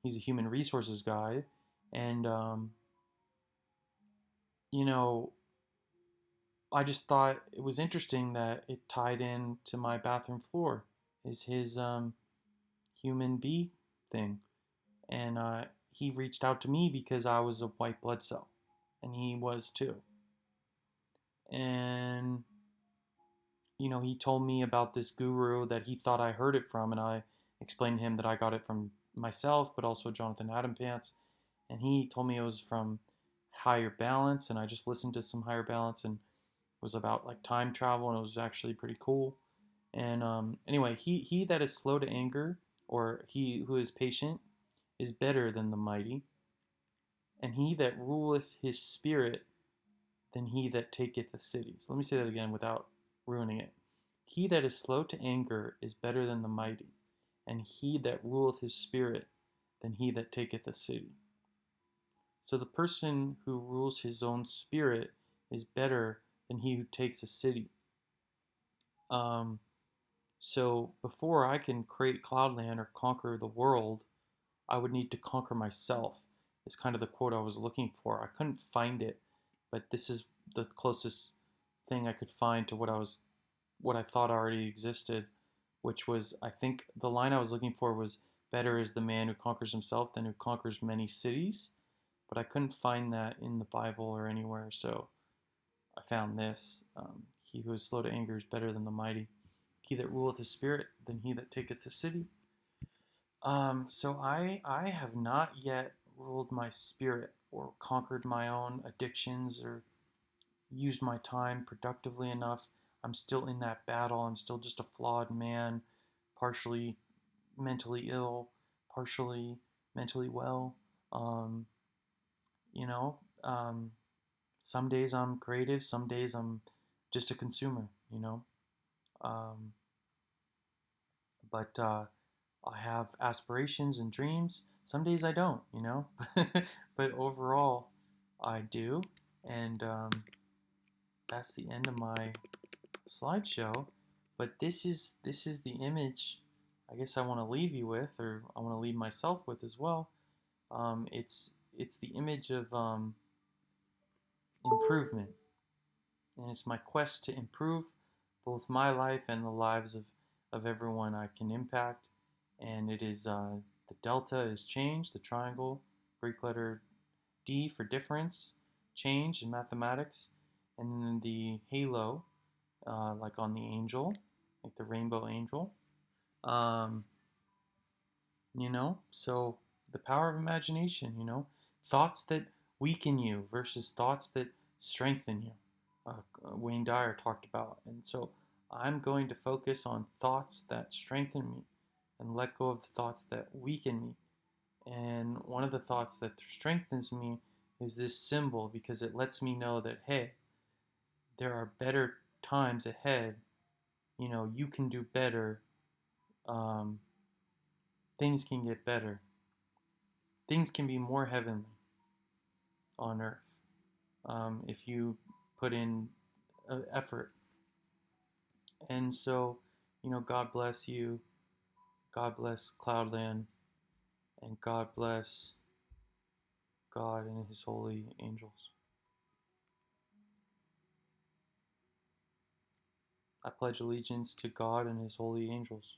he's a human resources guy. And, you know, I just thought it was interesting that it tied in to my bathroom floor is his human bee thing. And he reached out to me because I was a white blood cell, and he was too. And he told me about this guru that he thought I heard it from, and I explained to him that I got it from myself, but also Jonathan Adam Pants. And he told me it was from Higher Balance, and I just listened to some Higher Balance, and it was about like time travel, and it was actually pretty cool. And anyway, he that is slow to anger, or he who is patient, is better than the mighty, and he that ruleth his spirit than he that taketh a city. So let me say that again without ruining it. He that is slow to anger is better than the mighty, and he that ruleth his spirit than he that taketh a city. So the person who rules his own spirit is better than he who takes a city. Um, so before I can create Cloudland or conquer the world, I would need to conquer myself, is kind of the quote I was looking for. I couldn't find it, but this is the closest thing I could find to what I thought already existed, which was, I think the line I was looking for was, better is the man who conquers himself than who conquers many cities. But I couldn't find that in the Bible or anywhere. So I found this: he who is slow to anger is better than the mighty. He that ruleth his spirit than he that taketh a city. So I have not yet ruled my spirit or conquered my own addictions or used my time productively enough. I'm still in that battle. I'm still just a flawed man, partially mentally ill, partially mentally well. Um, you know, um, some days I'm creative, some days I'm just a consumer. Um, but I have aspirations and dreams. Some days I don't. But overall, I do. And that's the end of my slideshow. But this is the image I guess I want to leave you with, or I want to leave myself with as well. It's the image of improvement, and it's my quest to improve both my life and the lives of everyone I can impact. And it is the delta is change, the triangle, Greek letter D for difference, change in mathematics, and then the halo, like on the angel, like the rainbow angel. Um, so the power of imagination, thoughts that weaken you versus thoughts that strengthen you. Wayne Dyer talked about. And so I'm going to focus on thoughts that strengthen me and let go of the thoughts that weaken me. And one of the thoughts that strengthens me is this symbol, because it lets me know that, hey, there are better times ahead. You can do better. Um, things can get better. Things can be more heavenly on earth, if you put in effort. And so, God bless you. God bless Cloudland. And God bless God and his holy angels. I pledge allegiance to God and his holy angels.